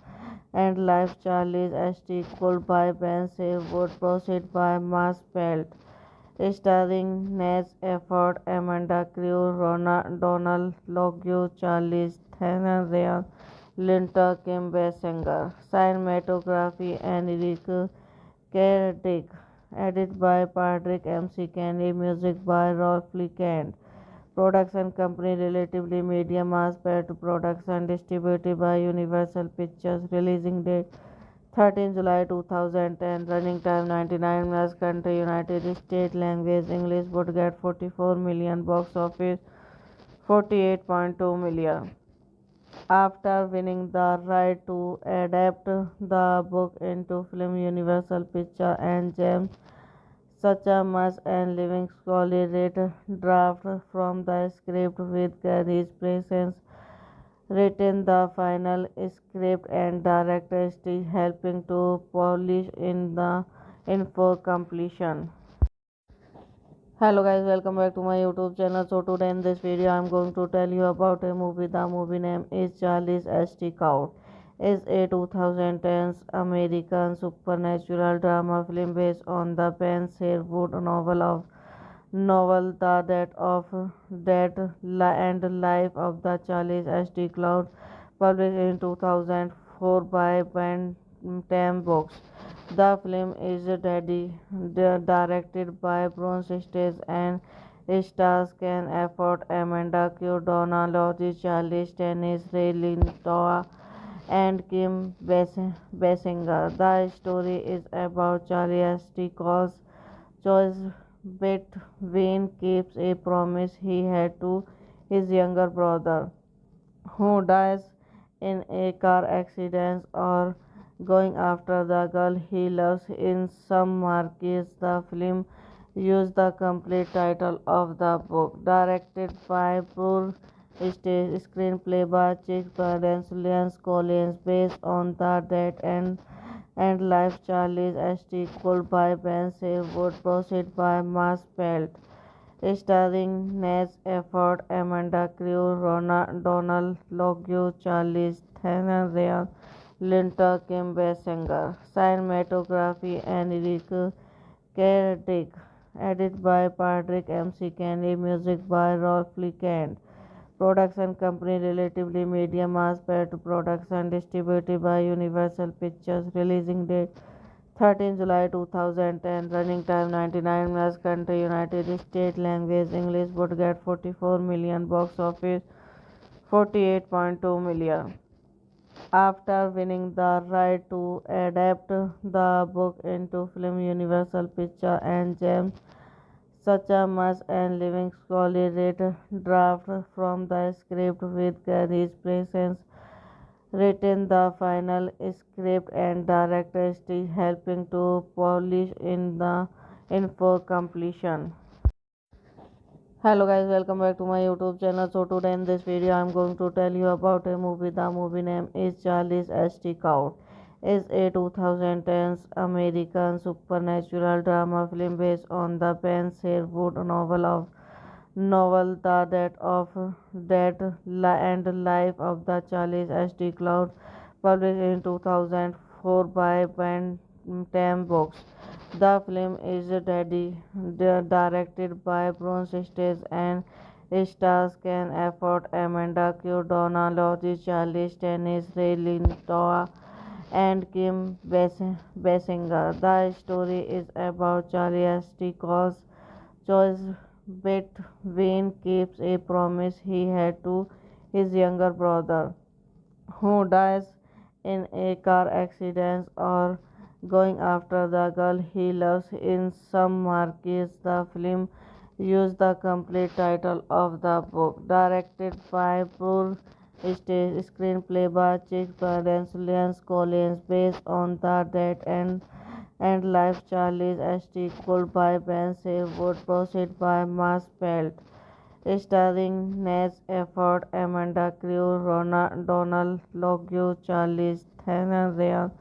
life Charles S.T. Cole by Ben Sherwood, proceed by Mass Pelt, starring Naz Efford, Amanda Crew, Donald Logue, Charles Theron, Ryan Linter, Kim Basinger. Cinematography and Eric Cardick. Edited by Patrick M.C. Kenny. Music by Rolf Lee Kent. Production company Relatively Media Mass Pet Production, distributed by Universal Pictures. Releasing date 13 July 2010. Running time 99 minutes. Country United States. Language English. Would get 44 million. Box office 48.2 million. After winning the right to adapt the book into film, Universal Pictures and James Suchamus and Living Scully read draft from the script with Gary's presence written the final script and director still helping to polish in the info completion. Hello guys, welcome back to my YouTube channel. So today in this video I'm going to tell you about a movie. The movie name is Charlie's S.T. Count. It's a 2010 American supernatural drama film based on the Ben Sherwood novel The Death and Life of the Charles H.D. Cloud, published in 2004 by Bantam Books. The film is directed by Bruce Stage and stars Ken Afford, Amanda Q. Donna Lodge, Charlie Stennis, Ray Lintoa, and Kim Basinger. The story is about Charlie S.T. Cos choice between keeps a promise he had to his younger brother, who dies in a car accident, or going after the girl he loves. In some markets, the film used the complete title of the book, directed by Poor Stage, screenplay by Chick Barnes, Lance Collins, based on the death and life Charles S.T. Cole by Ben Sherwood, proceed by Mass Pelt, starring Naz Efford, Amanda Crew, Donald Logue, Charles Theron, Ryan Linter, Kim Basinger. Cinematography and Eric Cardick. Edited by Patrick M.C. Kenny. Music by Rolf Lee Kent. Production company Relatively Media Mass Pet Production, distributed by Universal Pictures. Releasing date 13 July 2010. Running time 99 minutes. Country United States. Language English. Would get 44 million. Box office 48.2 million. After winning the right to adapt the book into film, Universal Pictures and James Suchamus and Living Scully read draft from the script with Gary's presence written the final script and director still helping to polish in the info completion. Hello guys, welcome back to my YouTube channel. So today in this video I'm going to tell you about a movie. The movie name is Charlie's S.T. Count. It's a 2010 American supernatural drama film based on the Ben Sherwood novel The Death and Life of the Charles H.D. Cloud, published in 2004 by Bantam Books. The film is directed by Bruce Stage and stars Ken Afford, Amanda Q. Donna Lodge, Charlie Stennis, Ray Lintoa, and Kim Basinger. The story is about Charlie Astic's choice between keeps a promise he had to his younger brother, who dies in a car accident, or going after the girl he loves. In some markets, the film used the complete title of the book, directed by Paul Stage, screenplay by Chick Barnes, Lance Collins, based on the death and life Charlie's St. Called by Ben Sherwood, proceed by Mass Pelt starring Naz Efford, Amanda Crew, Donald Logue, Charlize Theron, Ryan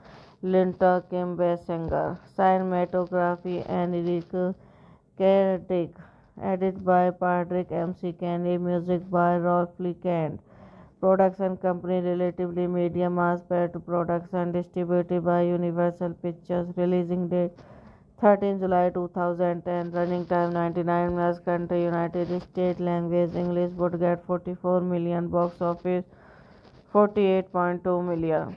Linter, Kim Basinger. Cinematography and Eric Cardick. Edited by Patrick MC Kenny. Music by Rolf Kent. Production company Relatively Media Mass Pet Production distributed by Universal Pictures. Releasing date 13 July 2010. Running time 99 minutes. Country United States. Language English. Would get 44 million. Box office 48.2 million.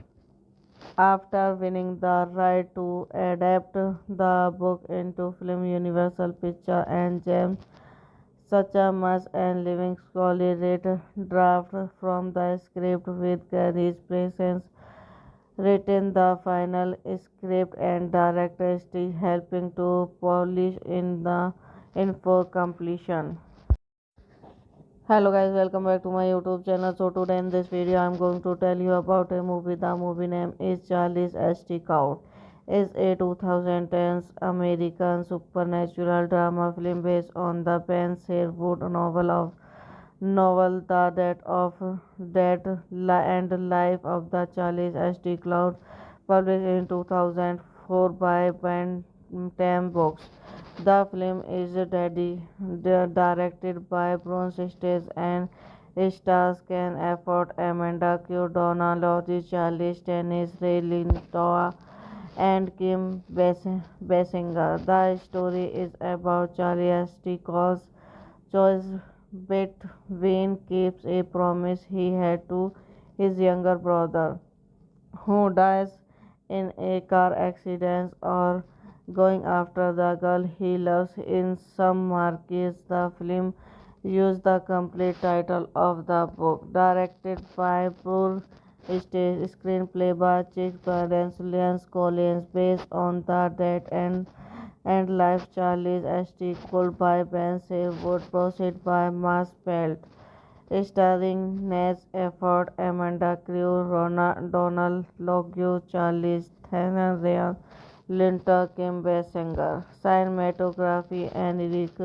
After winning the right to adapt the book into film, Universal Pictures and James Suchamus and Living Scully read draft from the script with Gary's presence written the final script and director still helping to polish in for completion. Hello guys, welcome back to my YouTube channel. So today in this video I'm going to tell you about a movie. The movie name is Charlie's St. Out. It's a 2010s American supernatural drama film based on the Ben Sherwood novel The Death of and Life of the Charlie's St. Cloud, published in 2004 by Bantam Books. The film is directed by Bruce Stage and stars Ken Afford, Amanda Q. Donna Lodge, Charlie Stennis, Ray Lintoa, and Kim Basinger. The story is about Charlie Astic's choice between keeps a promise he had to his younger brother, who dies in a car accident, or going after the girl he loves. In some markets, the film used the complete title of the book, directed by Paul Stage, screenplay by Chick Barnes, Lance Collins, based on the death and life Charlie's St. Called by Ben Sherwood, proceed by Mass Pelt starring Naz Efford, Amanda Crew, Donald Logue, Charlize Theron, Ryan Linter, Kim Basinger. Cinematography and Eric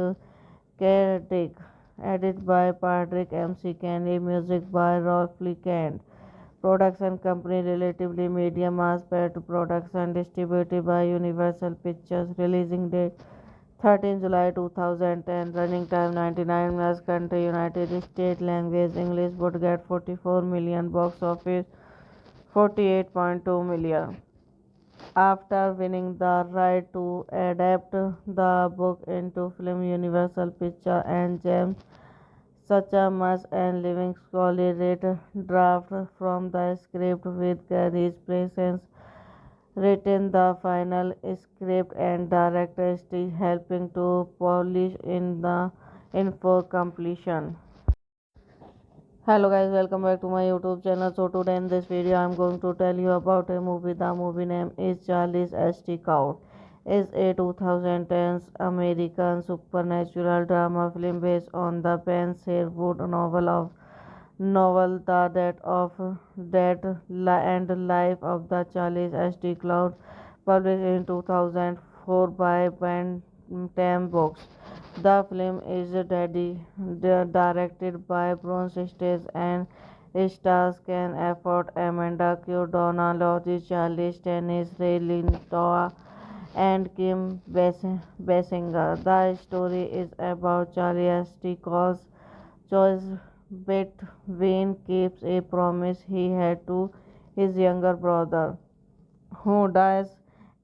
Cardick. Edited by Patrick MC Kenny. Music by Rolf Kent. Production company Relatively Media Mass Pet Production distributed by Universal Pictures. Releasing date 13 July 2010. Running time 99 minutes. Country United States. Language English. Would get 44 million. Box office 48.2 million. After winning the right to adapt the book into film, Universal Pictures and James Suchamus and Living Scully read draft from the script with Gary's presence written the final script and director still helping to polish in for completion. Hello guys, welcome back to my YouTube channel. So today in this video I'm going to tell you about a movie. The movie name is Charlie's St. Out. It's a 2010s American supernatural drama film based on the Ben Sherwood novel The Death of and Life of the Charlie's St. Cloud, published in 2004 by Bantam Books. The film is directed by Bruce Stage and stars Ken Afford, Amanda Q. Donna Lodge, Charlie Stennis, Ray Lintoa, and Kim Basinger. The story is about Charlie Astic's choice between keeps a promise he had to his younger brother, who dies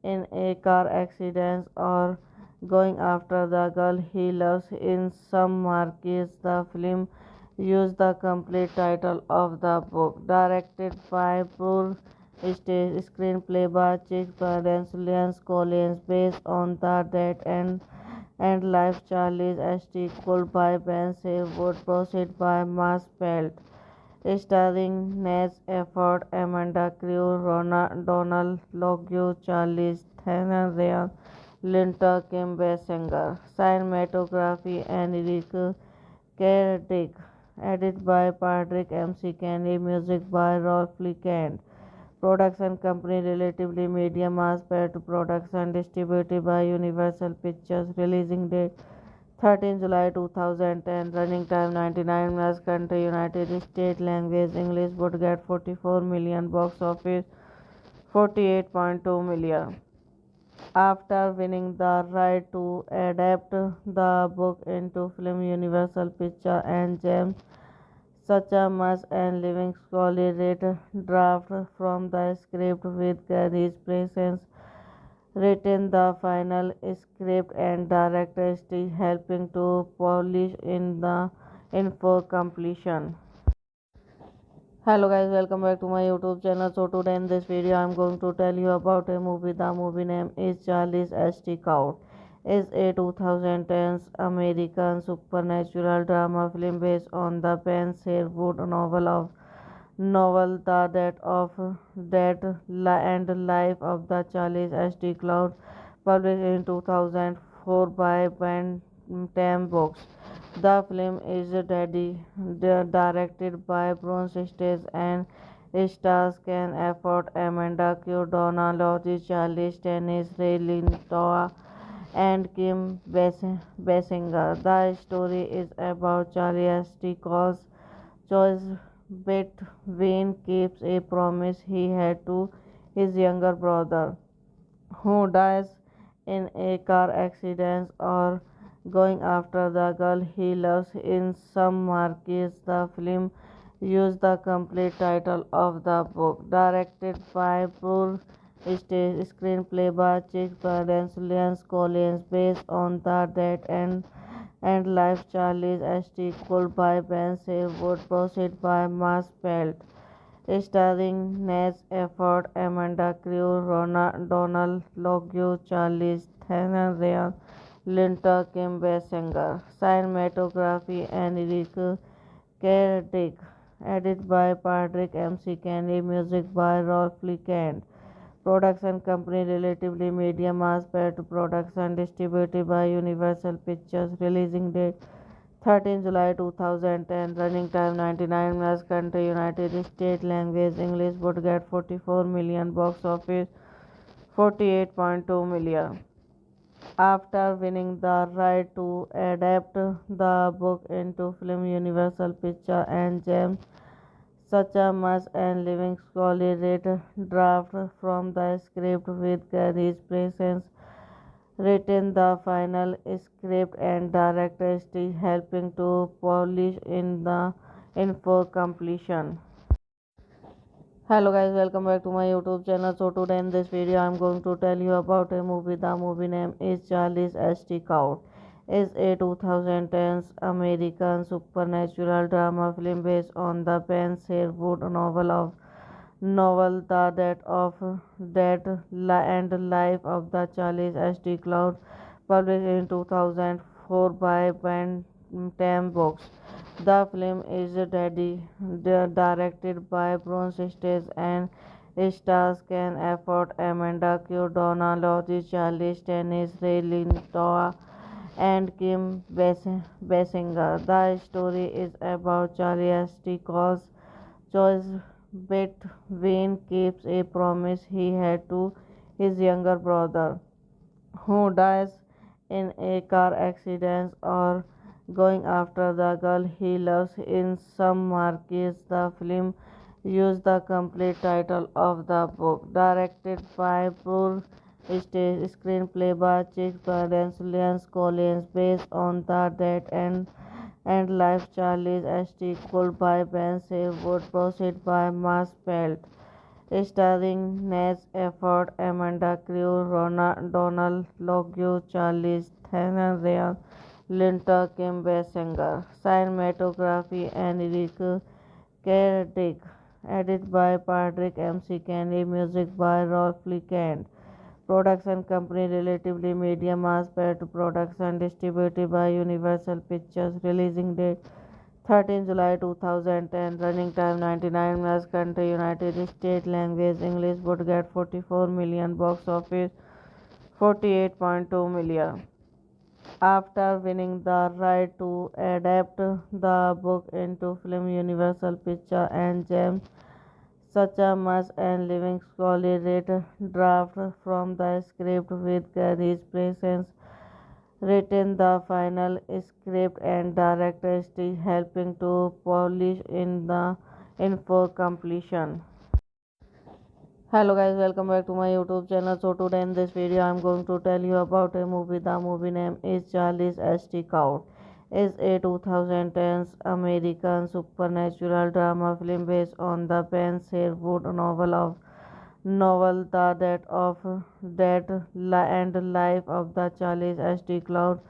in a car accident, or going after the girl he loves. In some markets, the film used the complete title of the book, directed by Paul stage screenplay by Chick Parents, Lance Collins, based on the Dead and Life Charlie's St. Cold by Ben Sherwood, proceed by Mass Pelt, starring Naz Efford, Amanda Crew, Donald Logue, Charlize Theron, Ryan Linter, Kim Basinger. Cinematography Enrique Kerdick. Edited by Patrick MC Kenny. Music by Rolf Kent. Production company Relatively Media Mass Pet Production distributed by Universal Pictures. Releasing date 13 July 2010. Running time 99 minutes. Country United States. Language English. Would get 44 million. Box office 48.2 million. After winning the right to adapt the book into film, Universal Pictures and James Suchamus and Living Scully read draft from the script with Gary's presence written the final script and director still helping to polish in for completion. Hello guys, welcome back to my YouTube channel. So today in this video I'm going to tell you about a movie. The movie name is Charlie's St. Cow. Is a 2010s American supernatural drama film based on the Ben Sherwood novel The Dead and Life of the Charlie's St. Cloud, published in 2004 by Bantam Books. The film is directed by Bruce Stage and stars Ken Afford, Amanda Q. Donna Lodge, Charlie Stennis, Ray Lintoa, and Kim Basinger. The story is about Charlie Astic's choice between keeps a promise he had to his younger brother, who dies in a car accident, or going after the girl he loves. In some markets, the film used the complete title of the book, directed by Paul Stage, screenplay by Chick Parents, Lance Collins, based on the Dead and Life Charlie's St. Cold by Ben Sherwood, proceed by Mass Pelt, starring Naz Efford, Amanda Crew, Donald Logue, Charlize Theron, Ryan Linter, Kim Basinger. Cinematography Enrique Kerdick. Edited by Patrick MC Kenny. Music by Rolf Kent. Production company Relatively Media Mass Pet Production distributed by Universal Pictures. Releasing date 13 July 2010. Running time 99 minutes. Country United States. Language English. Would get 44 million. Box office 48.2 million. After winning the right to adapt the book into film, Universal Pictures and James Suchamus and Living Scully read draft from the script with Gary's presence written the final script and director still helping to polish in for completion. Hello guys, welcome back to my YouTube channel. So today in this video I'm going to tell you about a movie. The movie name is Charlie's St. Cow. Is a 2010s American supernatural drama film based on the Ben Sherwood novel The Dead and Life of the Charlie's St. Cloud, published in 2004 by Bantam Books. The film is directed by Bruce Stage and stars Ken Afford, Amanda Q. Donna Lodge, Charlie Stennis, Ray Lintoa, and Kim Basinger. The story is about Charlie Astic's choice between keeps a promise he had to his younger brother, who dies in a car accident, or going after the girl he loves. In some markets, the film used the complete title of the book, directed by Paul Stage, screenplay by Chick Parents, Lance Collins, based on the Dead and Life Charlie's St. Cold by Ben Sherwood, proceed by Mass Pelt, starring Naz Efford, Amanda Crew, Donald Logue, Charlize Theron, Ryan Linter, Kim Basinger. Cinematography Enrique Kerdick. Edit by Patrick MC Kenny, music by Rolf Kent. Production company Relatively Media, Mass Pet Production, distributed by Universal Pictures. Releasing date 13 July 2010. Running time 99 minutes. Country United States. Language English. Would get 44 million. Box office 48.2 million. After winning the right to adapt the book into film, Universal Pictures and James Suchamus and Living Scully read draft from the script with Gary's presence written the final script and director still helping to polish in the info completion. Hello guys, welcome back to my YouTube channel. So today in this video I'm going to tell you about a movie. The movie name is Charlie's St. Count. Is a 2010 American supernatural drama film based on the Ben Sherwood novel The Death of and Life of the Charles St. Cloud,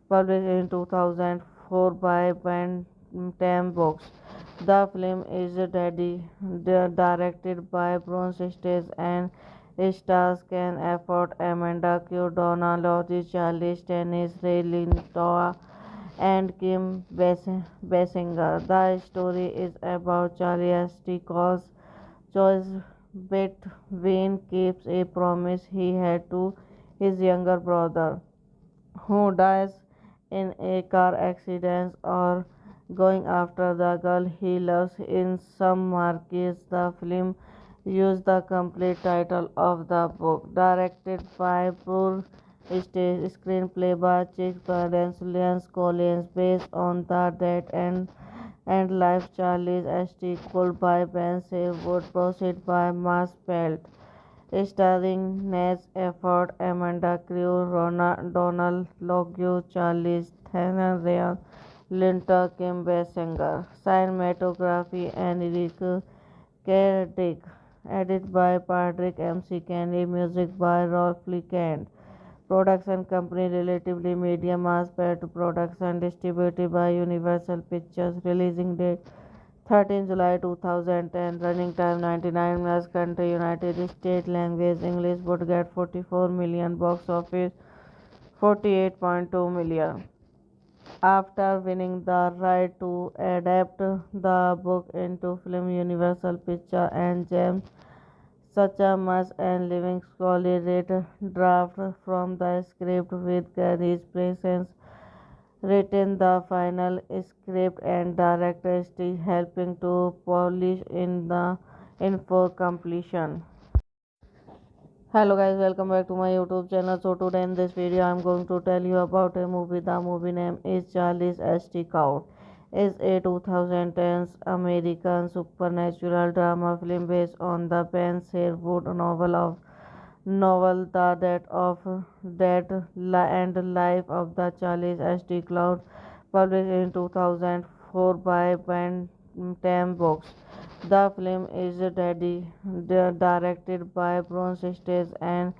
published in 2004 by Bantam Books. The film is directed by Bruce Stage and stars Ken Afford, Amanda Q. Donald, Charlie Stennis, Ray Lintoa, and Kim Basinger. The story is about Charlie St. Cause choice between keeps a promise he had to his younger brother, who dies in a car accident, or going after the girl he loves. In some markets, the film used the complete title of the book, directed by Paul Stage, screenplay by Chick Gardens, Lance Collins, based on the death and life Charlie's St. Cole by Ben Sherwood, proceed by Mass Pelt, starring Naz Efford, Amanda Crew, Donald Logue, Charlize Theron, Ryan Linter, Kim Basinger. Cinematography and Eric Cardick. Edit by Patrick MC Kenny, music by Rolf Kent. Production company Relatively Media, Mass Pet Production, distributed by Universal Pictures. Releasing date 13 July 2010. Running time 99 minutes. Country United States. Language English. Would get 44 million. Box office 48.2 million. After winning the right to adapt the book into film, Universal Pictures and James Suchamus and Living Scully read draft from the script with Gary's presence written the final script and director still helping to polish in the info completion. Hello guys, welcome back to my YouTube channel. So today in this video I'm going to tell you about a movie. The movie name is Charlie's St. Count. Is a 2010 American supernatural drama film based on the Ben Sherwood novel The Death of and Life of the Charles St. Cloud, published in 2004 by Bantam Books. The film is directed by Bruce Stage and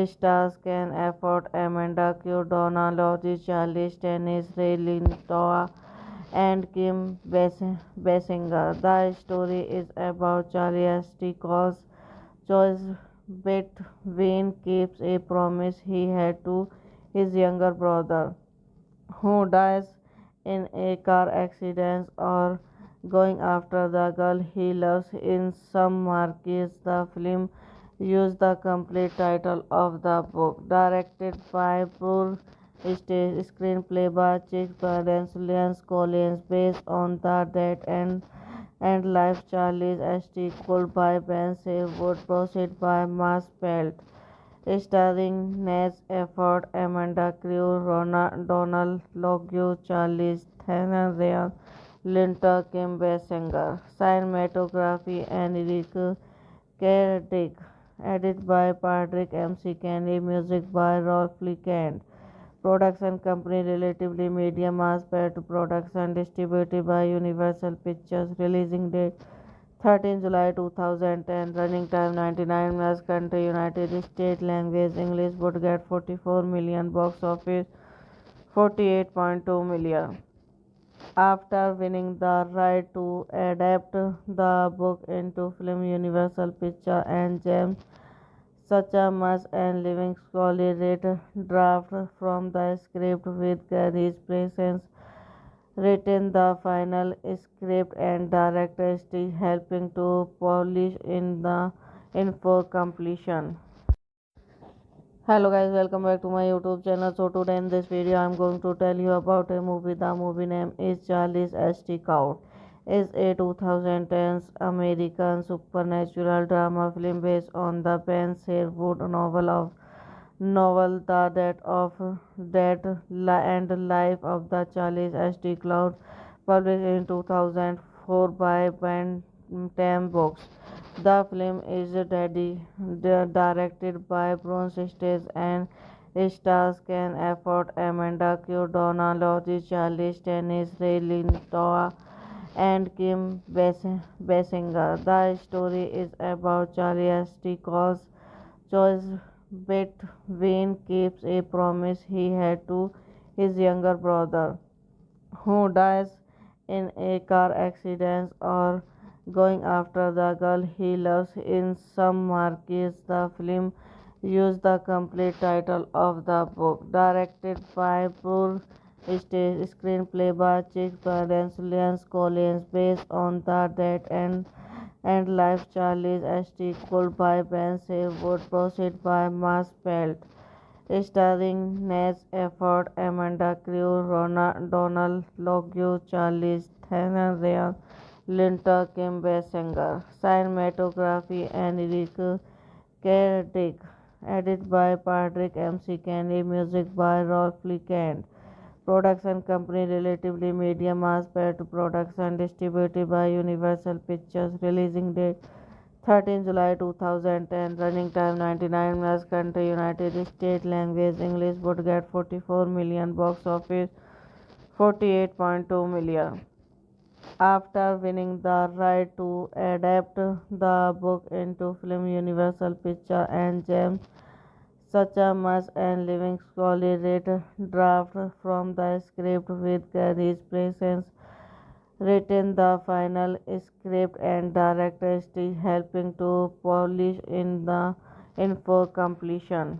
stars Ken Afford, Amanda Q. Donald, Charlie Stennis, Ray Lintoa, and Kim Basinger. The story is about Charlie St. Cause choice between keeps a promise he had to his younger brother, who dies in a car accident, or going after the girl he loves. In some markets, the film used the complete title of the book, directed by Paul Stage, screenplay by Chick Gardens, Lance Collins, based on the death and life Charlie's St. Cole by Ben Sherwood, proceed by Mass Pelt, starring Naz Efford, Amanda Crew, Donald Logue, Charlize Theron, Ryan Linter, Kim Basinger. Cinematography and Eric Cardick. Edit by Patrick MC Kenny, music by Rolf Kent. Production company Relatively Media, Mass Pet Production, distributed by Universal Pictures. Releasing date 13 July 2010. Running time 99 minutes. Country United States. Language English. Would get 44 million. Box office 48.2 million. After winning the right to adapt the book into film, Universal Pictures and James Suchamus and Living Scully read draft from the script with Gary's presence written the final script and director still helping to polish in for completion. Hello guys, welcome back to my YouTube channel. So today in this video I'm going to tell you about a movie. The movie name is Charlie's H.T. Count. It's a 2010s American supernatural drama film based on the Ben Sherwood novel The Death of and Life of the Charlie's H.T. Cloud, published in 2004 by Bantam Books. The film is directed by Bruce Stage and stars Ken Afford, Amanda Q. Donna Lodge, Charlie Stennis, Ray Lintoa, and Kim Basinger. The story is about Charlie H.T.'s choice between keeps a promise he had to his younger brother, who dies in a car accident, or going after the girl he loves. In some markets, the film used the complete title of the book, directed by Poor Stage, screenplay by Chick Barnes, Lance Collins, based on the death and life Charlie's H.T. Cold by Ben Sherwood, proceed by Mass Pelt starring Nate Efford, Amanda Crew, Donald Logue, Charlie Theron, Ryan Linter, Kim Basinger. Cinematography and Eric Cardick. Edited by Patrick M.C. Kenny. Music by Rolf Kent. Production company Relatively Media Mass Production distributed by Universal Pictures. Releasing date 13 July 2010. Running time 99 minutes. Country United States. Language English. Would get 44 million. Box office 48.2 million. After winning the right to adapt the book into film, Universal Pictures and James Suchamus and Living Scully read draft from the script with Gary's presence written the final script and director still helping to polish in for completion.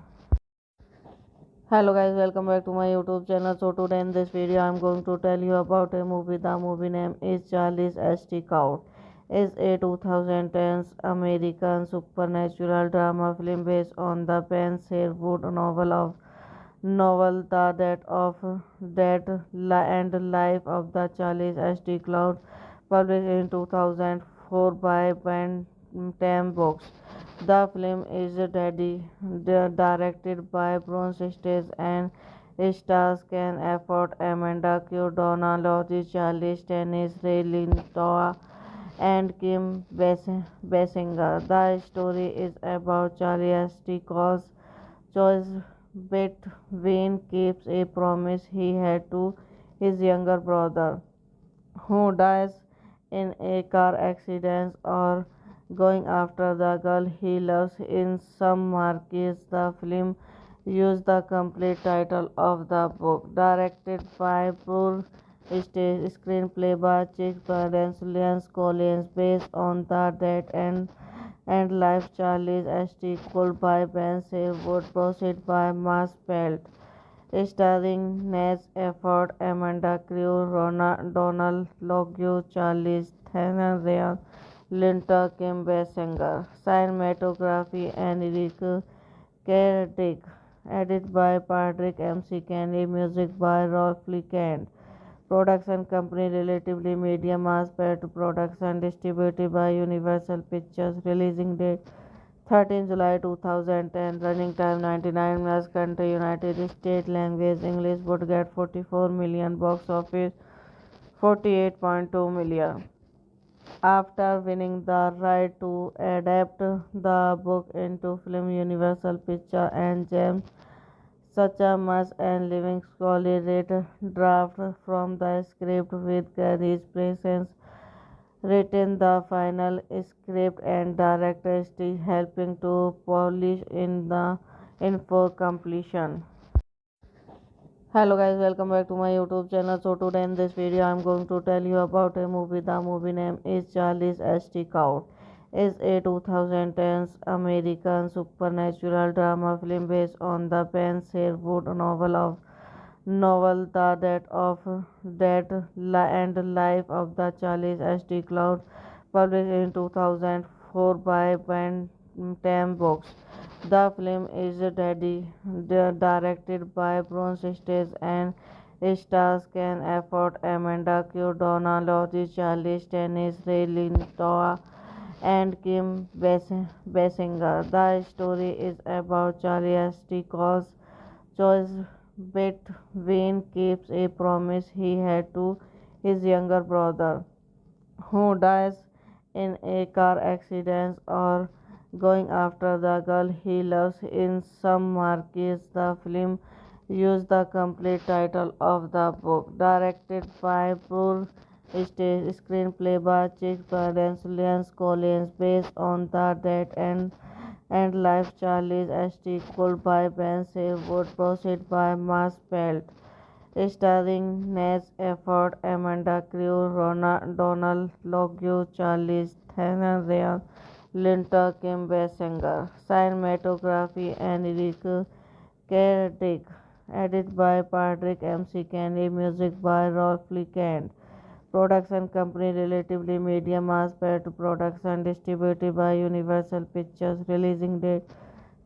Hello guys, welcome back to my YouTube channel. So today in this video I'm going to tell you about a movie. The movie name is Charlie's H.T. Count. It's a 2010s American supernatural drama film based on the Ben Sherwood novel The Death of and Life of the Charlie's H.T. Cloud, published in 2004 by Bantam Books. The film is directed by Bruce Stage and stars Ken Afford, Amanda Q. Donna Lodge, Charlie Stennis, Ray Lintoa, and Kim Basinger. The story is about Charlie H.T.'s choice between keeps a promise he had to his younger brother, who dies in a car accident, or going after the girl he loves. In some markets, the film used the complete title of the book, directed by Poor Stage, screenplay by Chick Barnes, Lance Collins, based on the death and life Charlie's H.T. Cold by Ben Sherwood, proceed by Mass Pelt starring Nate Efford, Amanda Crew, Donald Logue, Charlie Theron, Ryan Linter, Kim Basinger. Cinematography and Eric Cardick. Edited by Patrick M.C. Kenny. Music by Rolf Kent. Production company Relatively Media Mass Production distributed by Universal Pictures. Releasing date 13 July 2010. Running time 99 minutes. Country United States. Language English. Would get 44 million. Box office 48.2 million. After winning the right to adapt the book into film, Universal Pictures and James Suchamus and Living Scully read draft from the script with Gary's presence written the final script and director still helping to polish in for completion. Hello guys, welcome back to my YouTube channel. So today in this video I'm going to tell you about a movie. The movie name is Charlie's St. Count. It's a 2010 American supernatural drama film based on the Ben Sherwood novel The Death of Dead and Life of the Charlie's St. Cloud, published in 2004 by Bantam Books. The film is directed by Bruce Stage and stars Ken Afford, Amanda Q. Donald, Charlie Stennis, Ray Lintoa, and Kim Basinger. The story is about Charlie Stickles' choice between keeps a promise he had to his younger brother, who dies in a car accident, or going after the girl he loves. In some markets, the film used the complete title of the book, directed by Paul Stage, screenplay by Chick Barnes, Lance Collins, based on the death and life Charlie's St. Called by Ben Sherwood, proceed by Mass Pelt starring Naz Efford, Amanda Crew, Donald Logue, Charlie Theron, Ryan Linter, Kim Basinger. Cinematography and Eric Cardick. Edited by Patrick MC Kennedy. Music by Rolf Kent. Production company Relatively Media Mass Pet Production distributed by Universal Pictures. Releasing date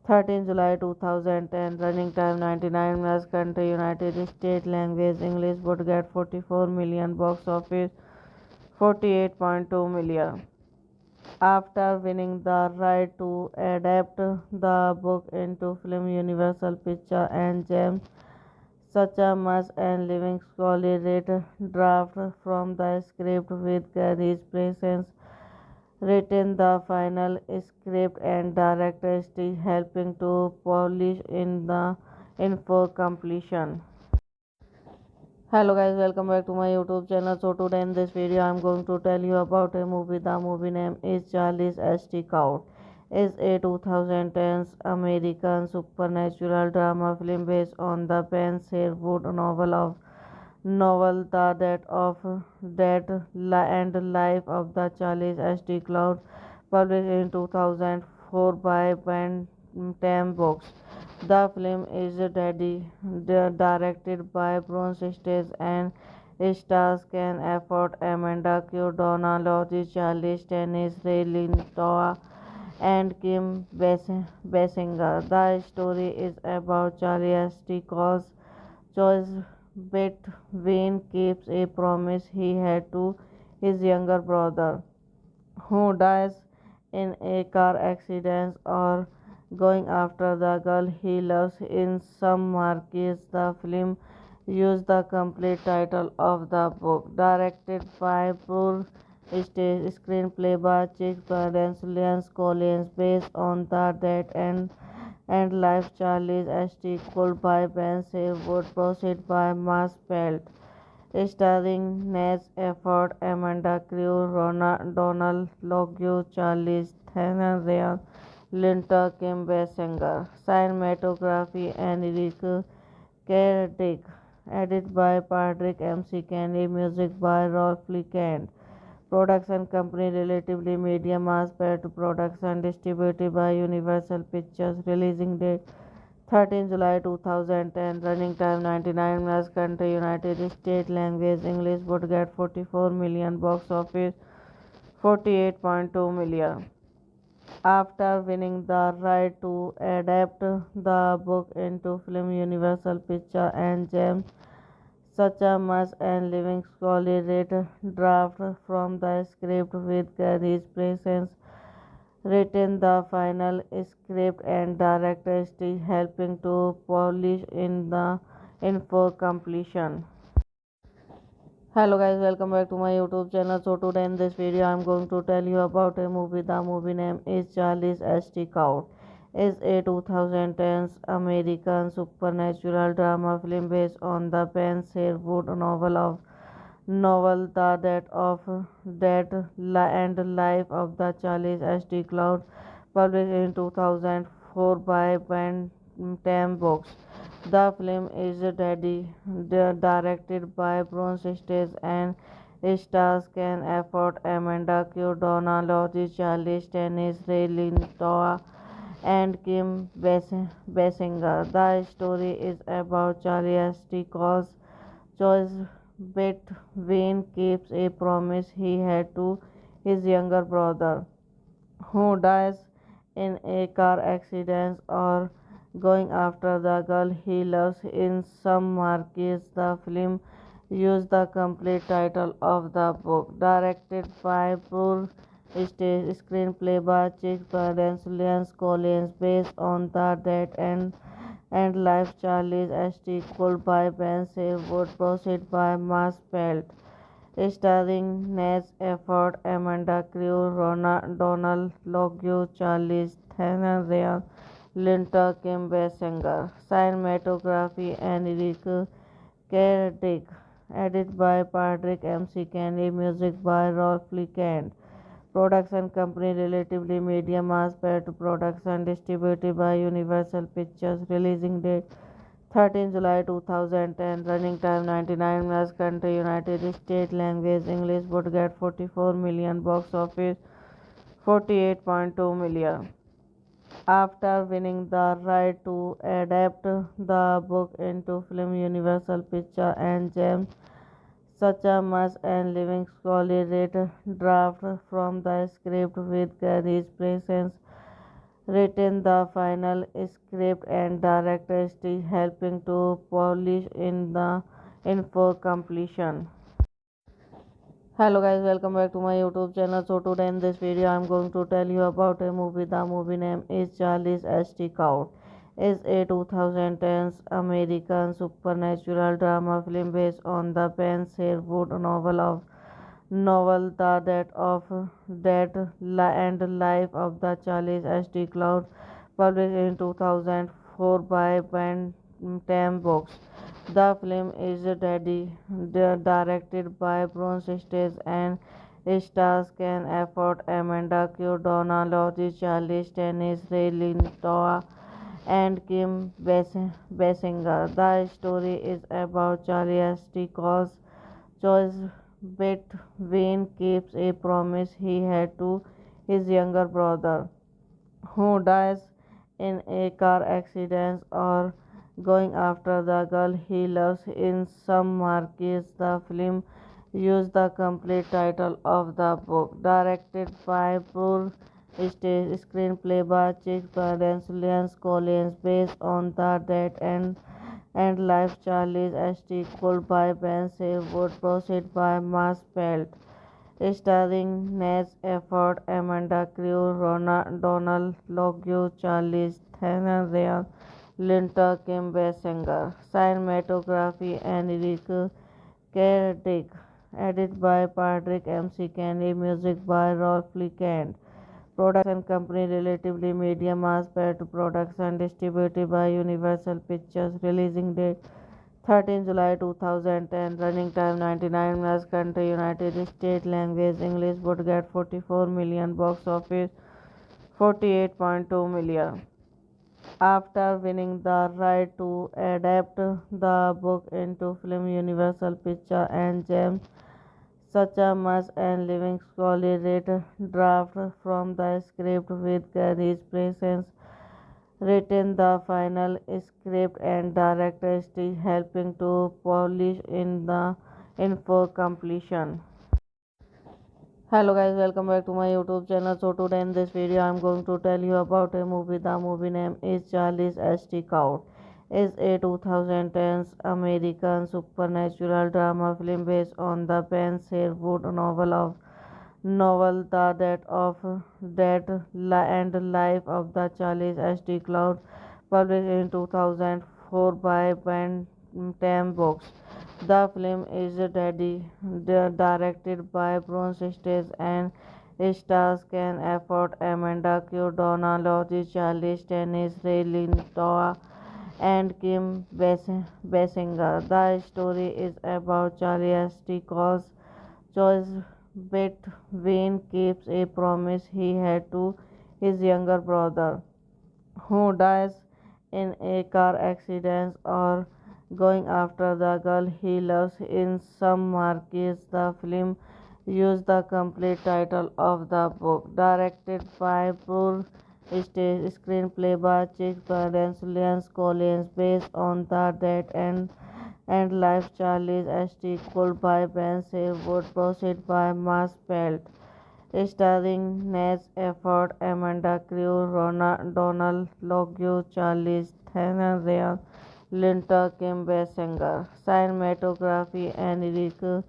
13 July 2010. Running time 99 minutes. Country United States. Language English. Would get 44 million. Box office 48.2 million. After winning the right to adapt the book into film, Universal Pictures and James Suchamas and Living Scully read draft from the script with Gary's presence written the final script and director still helping to polish in for completion. Hello guys, welcome back to my YouTube channel. So today in this video I'm going to tell you about a movie. The movie name is Charlie's St. Count. It's a 2010 American supernatural drama film based on the Ben Sherwood novel The Death of and Life of the Charlie's St. Cloud, published in 2004 by Bantam Books. The film is directed by Bruce Stage and stars Ken Afford, Amanda Q. Donald, Charlie Stennis, Ray Lintoa, and Kim Basinger. The story is about Charlie Stickles' choice between keeps a promise he had to his younger brother, who dies in a car accident, or going after the girl he loves. In some markets, the film used the complete title of the book, directed by Paul Stage, screenplay by Chick Barnes, Lance Collins, based on the death and life Charlie's St. Called by Ben Sherwood, proceed by Mass Pelt starring Naz Efford, Amanda Crew, Donald Logue, Charlie Theron, Ryan Linter, Kim Basinger. Cinematography and Eric Cardick. Edited by Patrick MC Kennedy. Music by Rolf Kent. Production company Relatively Media Mass Pet Production distributed by Universal Pictures. Releasing date 13 July 2010. Running time 99 minutes. Country United States. Language English. Would get 44 million. Box office 48.2 million. After winning the right to adapt the book into film, Universal Pictures and James Suchamas and Living Scully read draft from the script with Gary's presence written the final script and director still helping to polish in for completion. Hello guys, welcome back to my YouTube channel. So today in this video I'm going to tell you about a movie. The movie name is Charlie's St. Count. It's a 2010 American supernatural drama film based on the Ben Sherwood novel The Death of and Life of the Charlie's St. Cloud, published in 2004 by Bantam Books. The film is directed by Bruce Stage and stars Ken Afford, Amanda Q. Donald, Charlie Stennis, Ray Liotta, and Kim Basinger. The story is about Charlie Astic's choice between keeps a promise he had to his younger brother, who dies in a car accident, or going after the girl he loves. In some markets, the film used the complete title of the book, directed by Paul Stage, screenplay by Chick Barnes, Lance Collins, based on the death and life Charlie's St. Cole by Ben Wood, proceed by Mass Pelt, starring Naz Efford, Amanda Crew, Donald Logue, Charlie Theron, Ryan Linter, Kim Basinger. Cinematography and Eric Cardick. Edited by Patrick M.C. Kennedy. Music by Rolf Lee Kent. Production company Relatively Media Mass Production distributed by Universal Pictures. Releasing date 13 July 2010. Running time 99 minutes. Country United States. Language English. Would get 44 million. Box office 48.2 million. After winning the right to adapt the book into film, Universal Pictures and James Suchamus and Living Scully read draft from the script with Gary's presence written the final script and director still helping to polish in for completion. Hello guys, welcome back to my YouTube channel. So today in this video I'm going to tell you about a movie. The movie name is Charlie's Stick Out. It's a 2010 American supernatural drama film based on the Ben Sherwood novel The Death and Life of the Charlie's Stick Cloud, published in 2004 by Bantam Books. The film is directed by Bruce Stage and stars Ken Afford, Amanda Q. Donald, Charlie Stennis, Ray Liotta, and Kim Basinger. The story is about Charlie Astic's choice between keeps a promise he had to his younger brother, who dies in a car accident, or going after the girl he loves. In some markets, the film used the complete title of the book, directed by Paul Stage, screenplay by Chick Barnes, Lance Collins, based on the death and life Charlie's St. Cole by Ben Wood, proceed by Mass Pelt, starring Naz Efford, Amanda Crew, Donald Logue, Charlie Theron, Ryan Linter, Kim Basinger. Cinematography and Eric Cardick. Edited by Patrick M.C. Kennedy. Music by Rolf Lee Kent. Production company Relatively Media Mass Production distributed by Universal Pictures. Releasing date 13 July 2010. Running time 99 minutes. Country United States. Language English. Would get 44 million. Box office 48.2 million. After winning the right to adapt the book into film, Universal Pictures and James Suchamus and Living Scully read draft from the script with Gary's presence written the final script and director still helping to polish in for completion. Hello guys, welcome back to my YouTube channel. So today in this video I'm going to tell you about a movie. The movie name is Charlie's Stick Out. It's a 2010 American supernatural drama film based on the Ben Sherwood novel The Death and Life of the Charlie's Stick Cloud, published in 2004 by Bantam Books. The film is directed by Bruce Stage and stars Ken Afford, Amanda Q. Donald, Charlie Stennis, Ray Liotta, and Kim Basinger. The story is about Charlie Astic's choice between keeps a promise he had to his younger brother, who dies in a car accident or going after the girl he loves. In some markets, the film used the complete title of the book, directed by Poor Stage, screenplay by Chick Barnes, Lance Collins, based on the death and life Charlie's St. Cole by Ben Sherwood, proceed by Mass Pelt starring Nate Efford, Amanda Crew, Donald Logue, Charlize Theron, Ryan Linton, Kim Basinger. Cinematography Enrique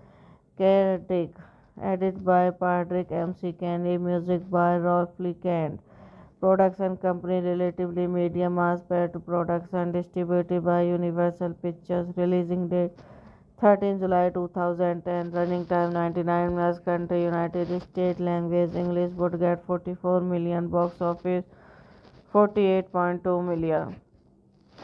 Kerdick. Edit by Patrick MC Kenny. Music by Rolf Kent. Production company Relatively Media Mass Production distributed by Universal Pictures. Releasing date 13 July 2010. Running time 99 minutes. Country United States. Language English. Would get 44 million. Box office 48.2 million.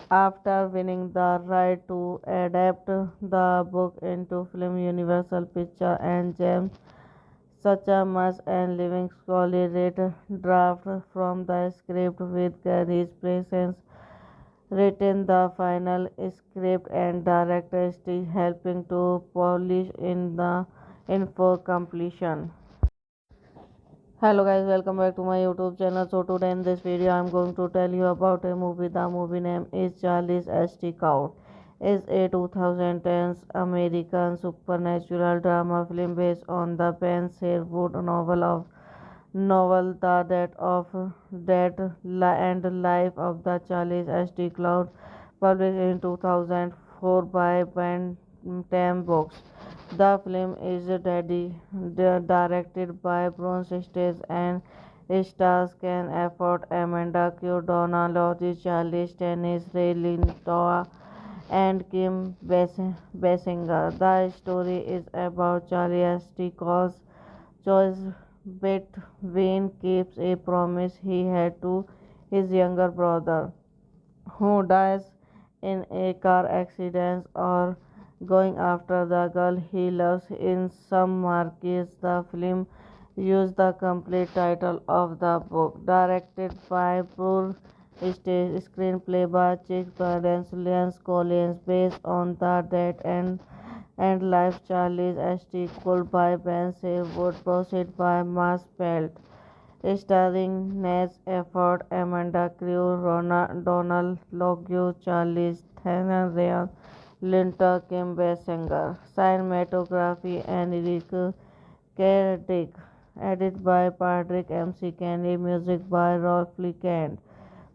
After winning the right to adapt the book into film, Universal Pictures and James Suchamus and Living Scully read draft from the script with Gary's presence written the final script and director still helping to polish in for completion. Hello guys, welcome back to my YouTube channel. So today in this video I'm going to tell you about a movie. The movie name is Charlie's St. Count. It's a 2010 American supernatural drama film based on the Ben Sherwood novel The Death and Life of the Charlie's St. Cloud, published in 2004 by Bantam Books. The film is directed by Bronze Stage and stars Ken Afford, Amanda Q. Donna Lodge, Charlie Stennis, Ray Lintoa, and Kim Basinger. The story is about Charlie St. choice between keeps a promise he had to his younger brother, who dies in a car accident, or going after the girl he loves. In some markets, the film used the complete title of the book, directed by Poor Stage, screenplay by Chick Barnes, Lance Collins, based on the death and life Charlie's St. Cole by Ben Sherwood, proceed by Mass Pelt starring Nate Efford, Amanda Crew, Donald Logue, Charlize Theron, Ryan Linton, Kim Basinger. Cinematography Enrique Kerdick. Edit by Patrick MC Kenny. Music by Rolf Kent.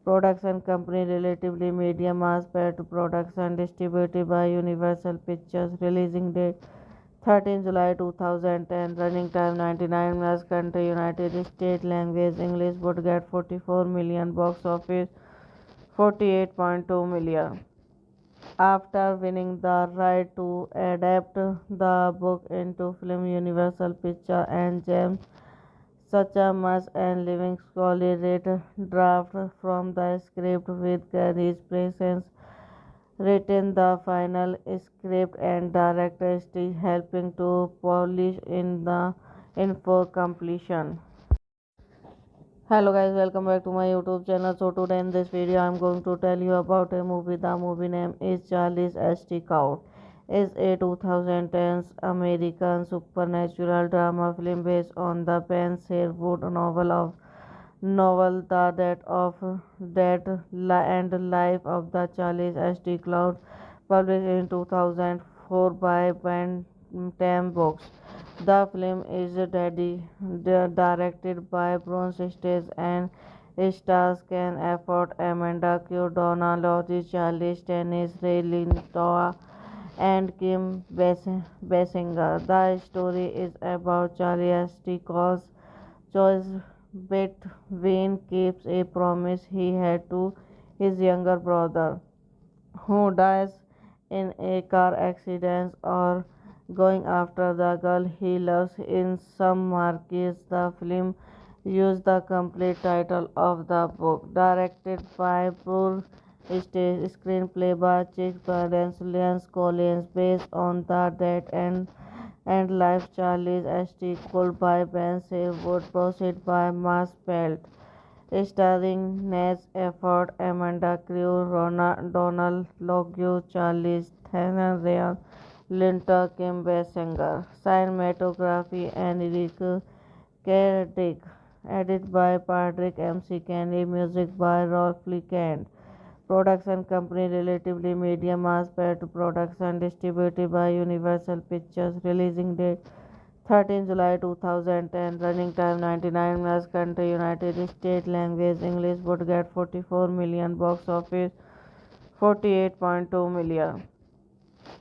Production company Relatively Media Mass Production distributed by Universal Pictures. Releasing date 13 July 2010. Running time 99 minutes. Country United States. Language English. Would get 44 million. Box office 48.2 million. After winning the right to adapt the book into film, Universal Pictures and James Suchamus and Living Scully read draft from the script with Gary's presence written the final script and director still helping to polish in for completion. Hello guys, welcome back to my YouTube channel. So today in this video I'm going to tell you about a movie. The movie name is Charlie's St. Count. It's a 2010 American supernatural drama film based on the Ben Sherwood novel The Death and Life of the Charlie's St. Cloud, published in 2004 by Bantam Books. The film is directed by Bronze Stage and stars Ken Afford, Amanda Q. Donna Lodge, Charlie Stennis, Ray Lintoa, and Kim Basinger. The story is about Charlie St. choice between keeps a promise he had to his younger brother, who dies in a car accident, or going after the girl he loves. In some markets, the film used the complete title of the book, directed by Poor Stage, screenplay by Chick Barnes, Lance Collins, based on the death and life Charlie's St. Cole by Ben Sherwood, proceed by Mass Pelt starring Naz Efford, Amanda Crew, Donald Logue, Charlize Theron, Ryan Linter, Kim Basinger. Cinematography Enrique Kerdick. Edit by Patrick MC Kenny. Music by Rolf Kent. Production company Relatively Media Mass Pet Production distributed by Universal Pictures. Releasing date 13 July 2010. Running time 99 minutes. Country United States. Language English. Would get 44 million. Box office 48.2 million.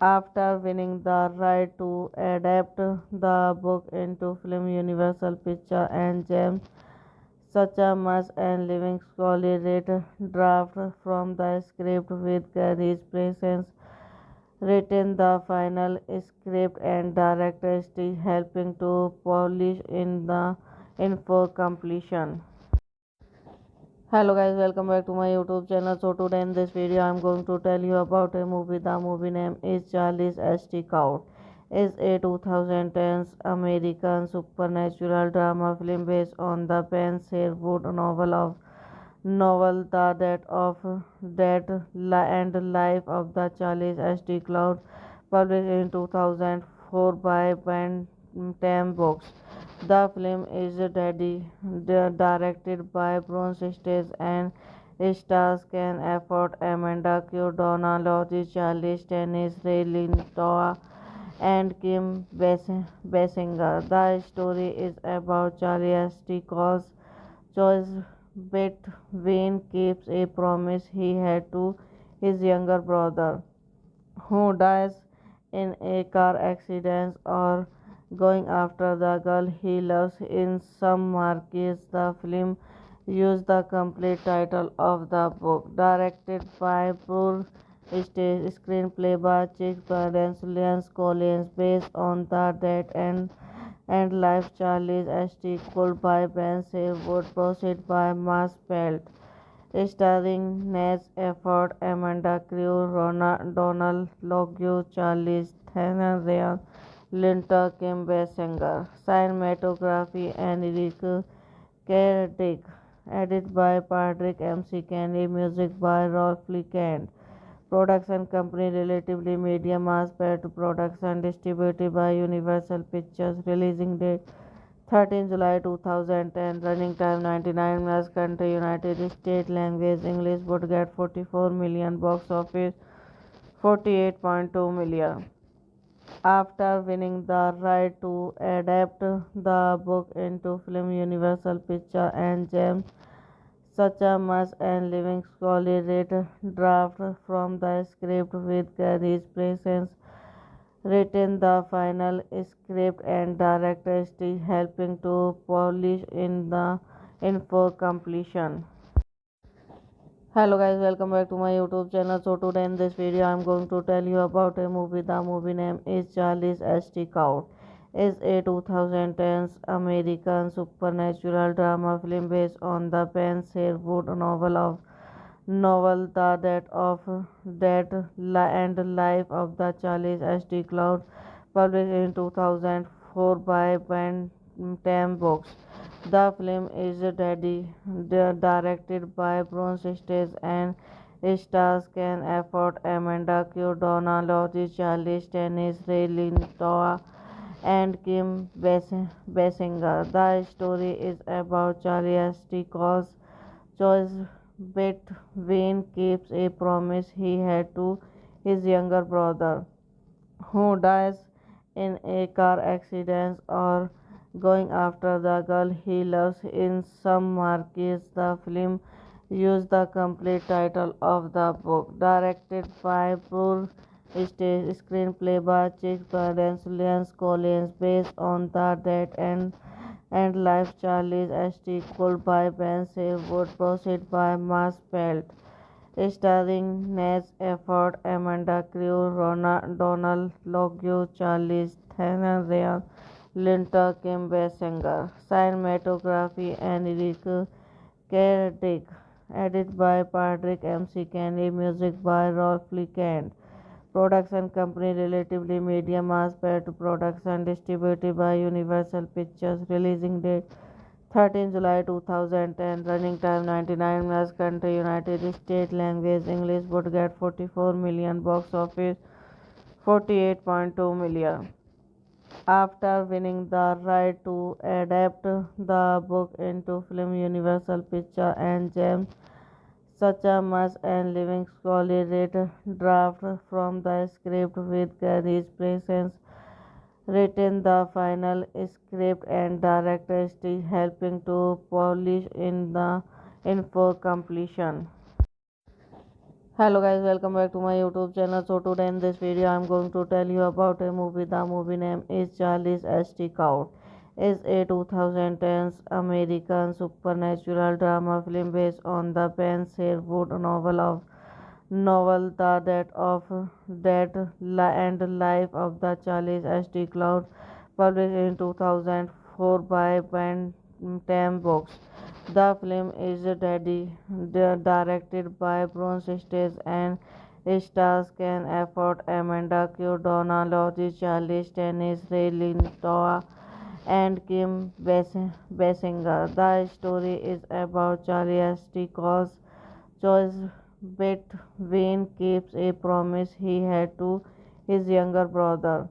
After winning the right to adapt the book into film, Universal Pictures and James Suchamus and Living Scully read draft from the script with Gary's presence written the final script and director still helping to polish in for completion. Hello guys, welcome back to my YouTube channel. So today in this video I'm going to tell you about a movie. The movie name is Charlie's St. Count. It's a 2010s American supernatural drama film based on the Ben Sherwood novel The Death of Dead and Life of the Charlie's St. Cloud, published in 2004 by Bantam Books. The film is directed by Bruce Stage and stars Ken Afford, Amanda Q. Donna Lodge, Charlie Stennis, Ray Lintoa, and Kim Basinger. The story is about Charlie Stickles' choice between keeps a promise he had to his younger brother, who dies in a car accident, or going after the girl he loves. In some markets, the film used the complete title of the book, directed by Paul Stage, screenplay by Chick Gardens, Lance Collins, based on the death and life Charlie's St. Called by Ben Sherwood, proceed by Mass Pelt starring Naz Efford, Amanda Crew, Donald Logue, Charlize Theron, Ryan Linter, Kim Basinger. Cinematography Enrique Kerdick. Edit by Patrick MC Kenny. Music by Rolf Kent. Production company Relatively Media Mass Pet Production distributed by Universal Pictures. Releasing date 13 July 2010. Running time 99 minutes. Country United States. Language English. Would get 44 million. Box office 48.2 million. After winning the right to adapt the book into film, Universal Pictures and James Suchamus and Living Scully read draft from the script with Gary's presence written the final script and director still helping to polish in for completion. Hello guys, welcome back to my YouTube channel. So today in this video I'm going to tell you about a movie. The movie name is Charlie's St. Count. It's a 2010s American supernatural drama film based on the Ben Sherwood novel The Death of Dead and Life of the Charlie's St. Cloud, published in 2004 by Bantam Books. The film is directed by Bruce Stage and stars Ken Afford, Amanda Q. Donna Lodge, Charlie Stennis, Ray Lintoa, and Kim Basinger. The story is about Charlie Stickles' choice between keeps a promise he had to his younger brother, who dies in a car accident, or going after the girl he loves. In some markets, the film used the complete title of the book, directed by Paul Stage, screenplay by Chick Gardens, Lance Collins, based on the death and life Charlie's St. Called by Ben Sherwood, proceed by Mass Pelt starring Naz Efford, Amanda Crew, Donald Logue, Charlize Theron, Ryan Linter, Kim Basinger. Cinematography Enrique Kerdick. Edit by Patrick MC Kenny. Music by Rolf Kent. Production company Relatively Media Mass Pet Production distributed by Universal Pictures. Releasing date 13 July 2010. Running time 99 minutes. Country United States. Language English. Would get 44 million. Box office 48.2 million. After winning the right to adapt the book into film, Universal Pictures and James Suchamus and Living Scully read draft from the script with Gary's presence written the final script and director still helping to polish in the info completion. Hello guys, welcome back to my YouTube channel. So today in this video I'm going to tell you about a movie. The movie name is Charlie's St. Count. It's a 2010 American supernatural drama film based on the Ben Sherwood novel The Death of and Life of the Charles St. Cloud, published in 2004 by Bantam Books. The film is directed by Bruce Stage and stars Ken Afford, Amanda Q. Donna Lodge, Charlie Stennis, Ray Lintoa, and Kim Basinger. The story is about Charlie St. Cause choice between keeps a promise he had to his younger brother,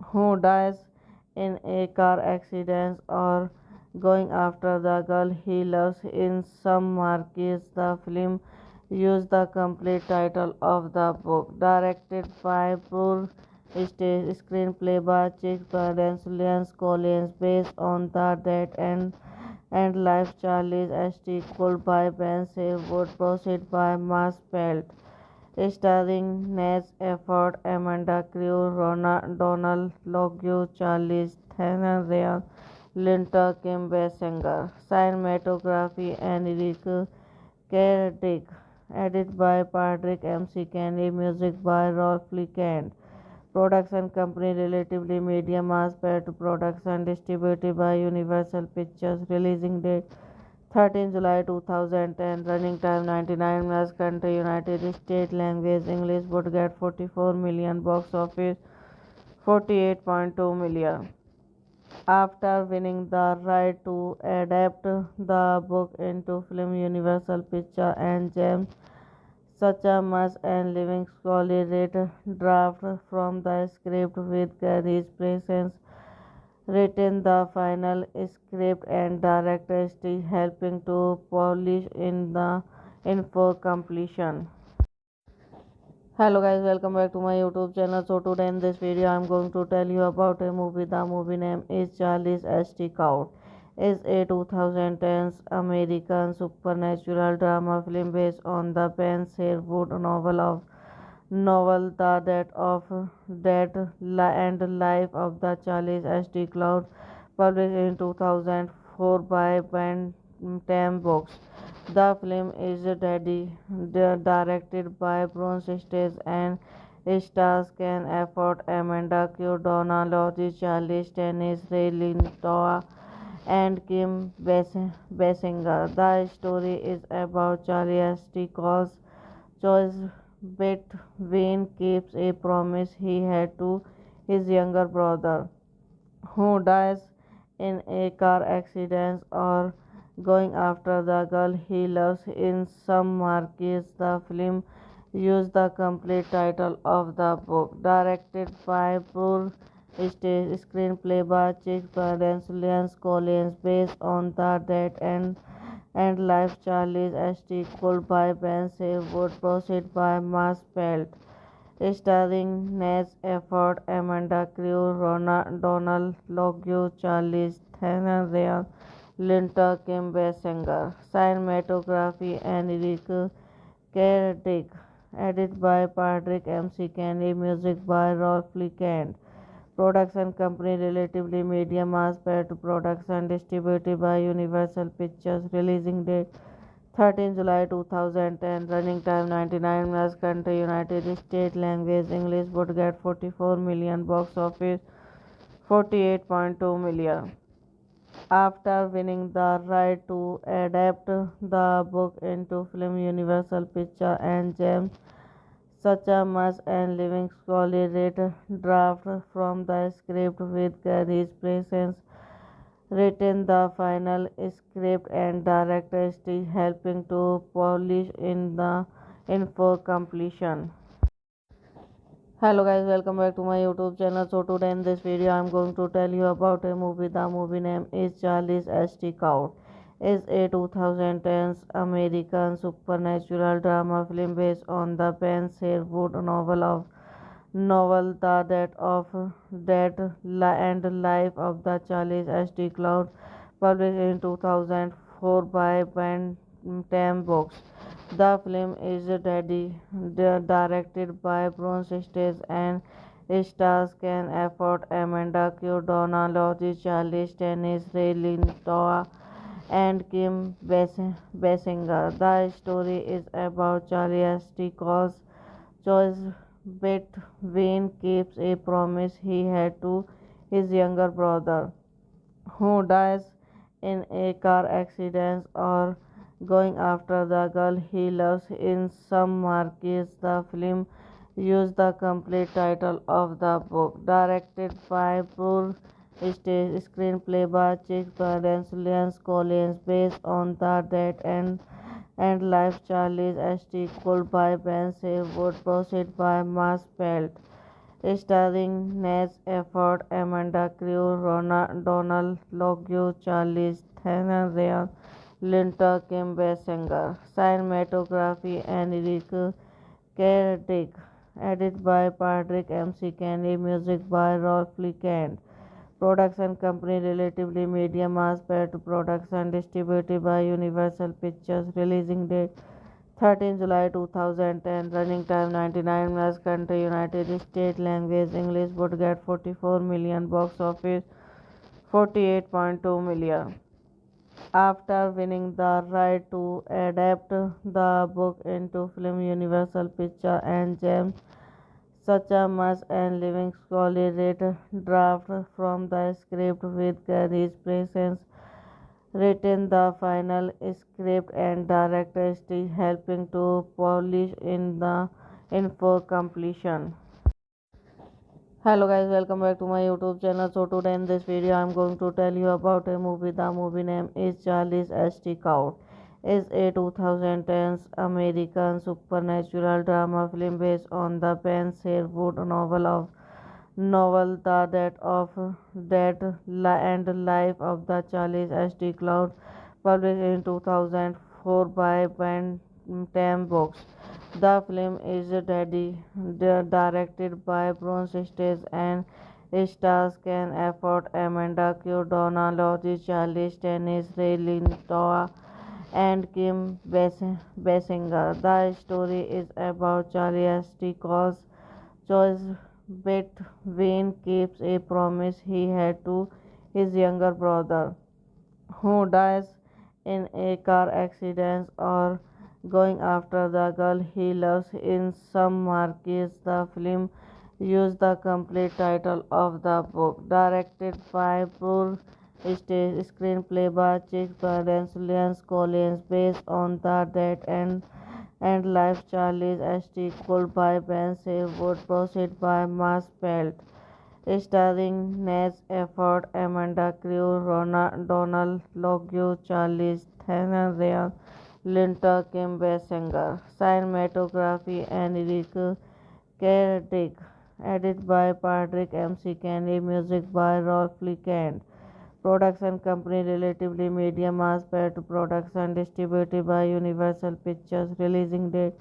who dies in a car accident, or going after the girl he loves. In some markets, the film used the complete title of the book, directed by Paul Stage, screenplay by Chick Barnes, Lance Collins, based on the death and life Charlie's St. Cole by Ben Sherwood, proceed by Mass Pelt, starring Nash Efford, Amanda Crew, Donald Logue, Charlie Theron, Ryan Linter, Kim Basinger. Cinematography and Eric Cardick. Edited by Patrick MC Kenny. Music by Rolf Kent. Production company Relatively Media Mass Pet Production, distributed by Universal Pictures. Releasing date 13 July 2010. Running time 99 minutes. Country United States. Language English. Would get 44 million. Box office 48.2 million. After winning the right to adapt the book into film, Universal Pictures and James Suchamus and Living Scully read draft from the script with Gary's presence written the final script and director still helping to polish in the info completion. Hello guys, welcome back to my YouTube channel. So today in this video I'm going to tell you about a movie. The movie name is Charlie's St. Count. It's a 2010 American supernatural drama film based on the Ben Sherwood novel The Death of and Life of the Charles St. Cloud, published in 2004 by Bantam Books. The film is directed by Bruce Stage and stars Ken Afford, Amanda Q. Donna Lodge, Charlie Stennis, Ray Lintoa, and Kim Basinger. The story is about Charlie St. Cause choice between keeps a promise he had to his younger brother, who dies in a car accident, or going after the girl he loves. In some markets, the film used the complete title of the book, directed by Paul Stage, screenplay by Chick Barnes, Lance Collins, based on the death and life Charlie's St. Cole by Ben Sherwood, proceed by Mass Pelt, starring Nash Efford, Amanda Crew, Donald Logue, Charlie Theron, Ryan Linter, Kim Basinger. Cinematography and Eric Cardick. Edited by Patrick MC Kenny. Music by Rolf Kent. Production company Relatively Media Mass Pet Production, distributed by Universal Pictures. Releasing date 13 July 2010. Running time 99 minutes. Country United States. Language English. Would get 44 million. Box office 48.2 million. After winning the right to adapt the book into film, Universal Pictures and James Suchamus and Living Scully read draft from the script with Gary's presence written the final script and director still helping to polish in for completion. Hello guys, welcome back to my YouTube channel. So today in this video I'm going to tell you about a movie. The movie name is Charlie's St. Count. It's a 2010s American supernatural drama film based on the Ben Sherwood novel The Death of and Life of the Charles St. Cloud, published in 2004 by Bantam Books. The film is directed by Bruce Stage and stars Ken Afford, Amanda Q. Donna Lodge, Charlie Stennis, Ray Lintoa, and Kim Basinger. The story is about Charlie St. Cause choice between keeps a promise he had to his younger brother, who dies in a car accident, or going after the girl he loves. In some markets, the film used the complete title of the book, directed by Poor Stage, screenplay by Chick Barnes, Lance Collins, based on the death and life Charlie's St. Called by Ben Sherwood, proceed by Maspelt, starring Nash Efford, Amanda Crew, Donald Logue, Charlie Theron, Ryan Linter, Kim Basinger. Cinematography and Eric Cardick. Edited by Patrick M.C. Kenny. Music by Rolf Kent. Production company Relatively Media Mass Production distributed by Universal Pictures. Releasing date 13 July 2010. Running time 99 minutes. Country United States. Language English. Would get 44 million. Box office 48.2 million. After winning the right to adapt the book into film, Universal Pictures and James Suchamus and Living Scully read draft from the script with Gary's presence written the final script and director still helping to polish in for completion. Hello guys, welcome back to my YouTube channel. So today in this video I'm going to tell you about a movie. The movie name is Charlie's St. Count. It's a 2010s American supernatural drama film based on the Ben Sherwood novel The Death of and Life of the Charles St. Cloud, published in 2004 by Bantam Books. The film is directed by Bruce Stage and stars Ken Afford, Amanda Q. Donna Lodge, Charlie Stennis, Ray Lintoa, and Kim Basinger. The story is about Charlie St. Cause choice between keeps a promise he had to his younger brother, who dies in a car accident, or going after the girl he loves. In some markets, the film used the complete title of the book, directed by Poor Stage, screenplay by Chick Barnes, Lance Collins, based on the death and life Charlie's St. Called by Ben Sherwood, proceed by Maspelt, starring Nash Efford, Amanda Crew, Donald Logue, Charlie Theron, Ryan Linter, Kim Basinger. Cinematography and Eric Cardick. Edited by Patrick M.C. Kenny. Music by Rolf Kent. Production company Relatively Media Mass Production distributed by Universal Pictures. Releasing date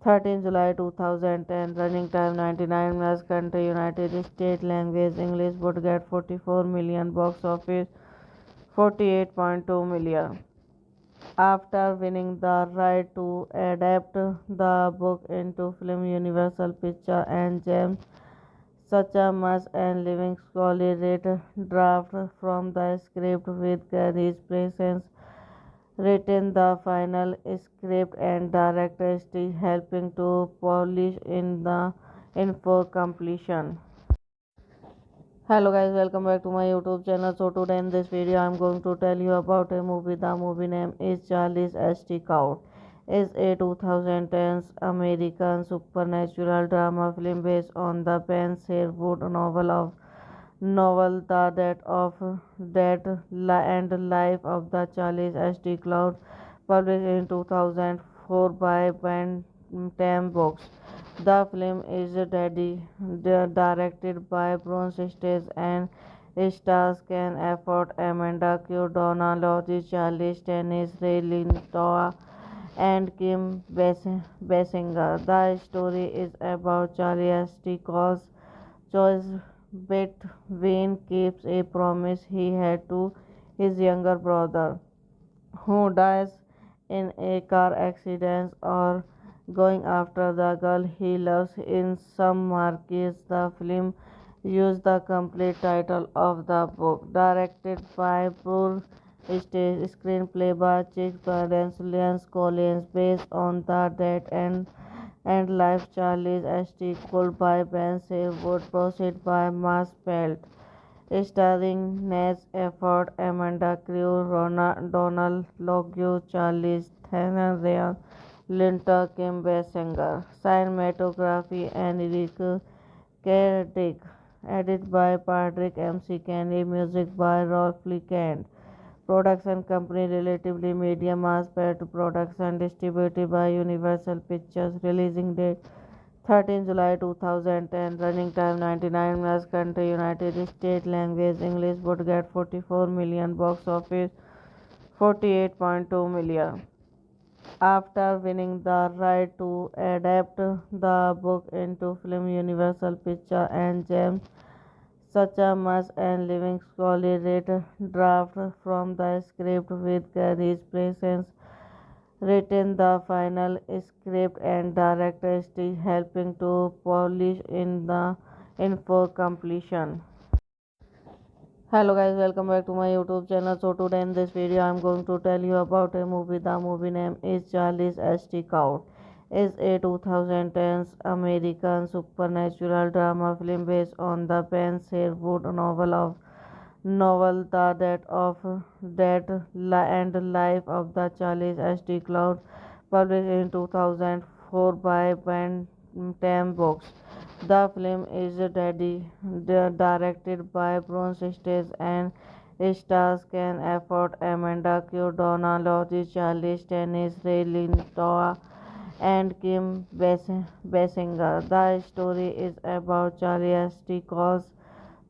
13 July 2010. Running time 99 minutes. Country United States. Language English. Would get 44 million. Box office 48.2 million. After winning the right to adapt the book into film, Universal Pictures and James Suchamus and Living Scully read draft from the script with Gary's presence written the final script and director still helping to polish in for completion. Hello guys, welcome back to my YouTube channel. So today in this video I'm going to tell you about a movie. The movie name is Charlie's St. Count. It's a 2010s American supernatural drama film based on the Ben Sherwood novel The Death and Life of the Charles H.T. Cloud, published in 2004 by Bantam Books. The film is directed by Bruce Stage and stars Ken Afford, Amanda Q. Donald, Charlie Stennis, Ray Lintoa, and Kim Basinger. The story is about Charlie H.T.'s choice between keeps a promise he had to his younger brother, who dies in a car accident, or going after the girl he loves. In some markets, the film used the complete title of the book, directed by Paul Stage, screenplay by Chick Barnes, Lance Collins, based on the death and life Charles H.T. Cole by Ben Sherwood, proceed by Mass Pelt, starring Nash Efford, Amanda Crew, Donald Logue, Charles Theron, Ryan Linter, Kim Basinger. Cinematography and Eric Cardick. Edited by Patrick M.C. Kenny. Music by Rolf Kent. Production company Relatively Media Mass Pet Production, distributed by Universal Pictures. Releasing date 13 July 2010. Running time 99 minutes. Country United States. Language English. Would get 44 million. Box office 48.2 million. After winning the right to adapt the book into film, Universal Pictures and James Suchamus and Living Scully read draft from the script with Gary's presence written the final script and director still helping to polish in for completion. Hello guys, welcome back to my YouTube channel. So today in this video I'm going to tell you about a movie. The movie name is Charlie's H.T. Cloud. It's a 2010 American supernatural drama film based on the Ben Sherwood novel The Death and Life of the Charles H.T. Cloud, published in 2004 by Bantam Books. The film is directed by Bruce Stage and stars Ken Afford, Amanda Q. Donald, Charlie Stennis, Ray Lintoa, and Kim Basinger. The story is about Charlie H.T.'s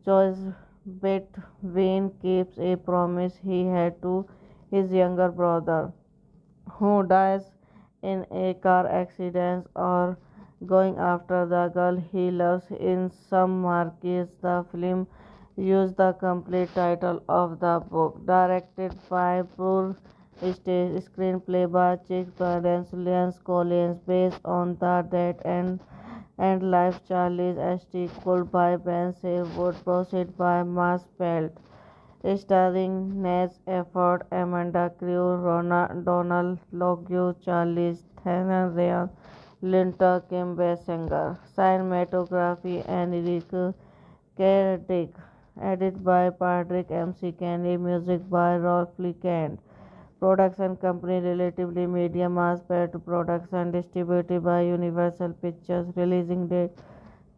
choice between keeps a promise he had to his younger brother, who dies in a car accident, or going after the girl he loves. In some markets, the film used the complete title of the book, directed by Paul Stage, screenplay by Chick Barnes, Lance Collins, based on the death and life Charles H.T. Cole by Ben Sherwood, proceed by Mass Pelt, starring Nash Efford, Amanda Crew, Donald Logue, Charles Theron, Ryan Linter, Kim Basinger. Cinematography and Eric Cardick. Edited by Patrick M.C. Kenny. Music by Rolf Kent. Production company Relatively Media Mass Pet Production, distributed by Universal Pictures. Releasing date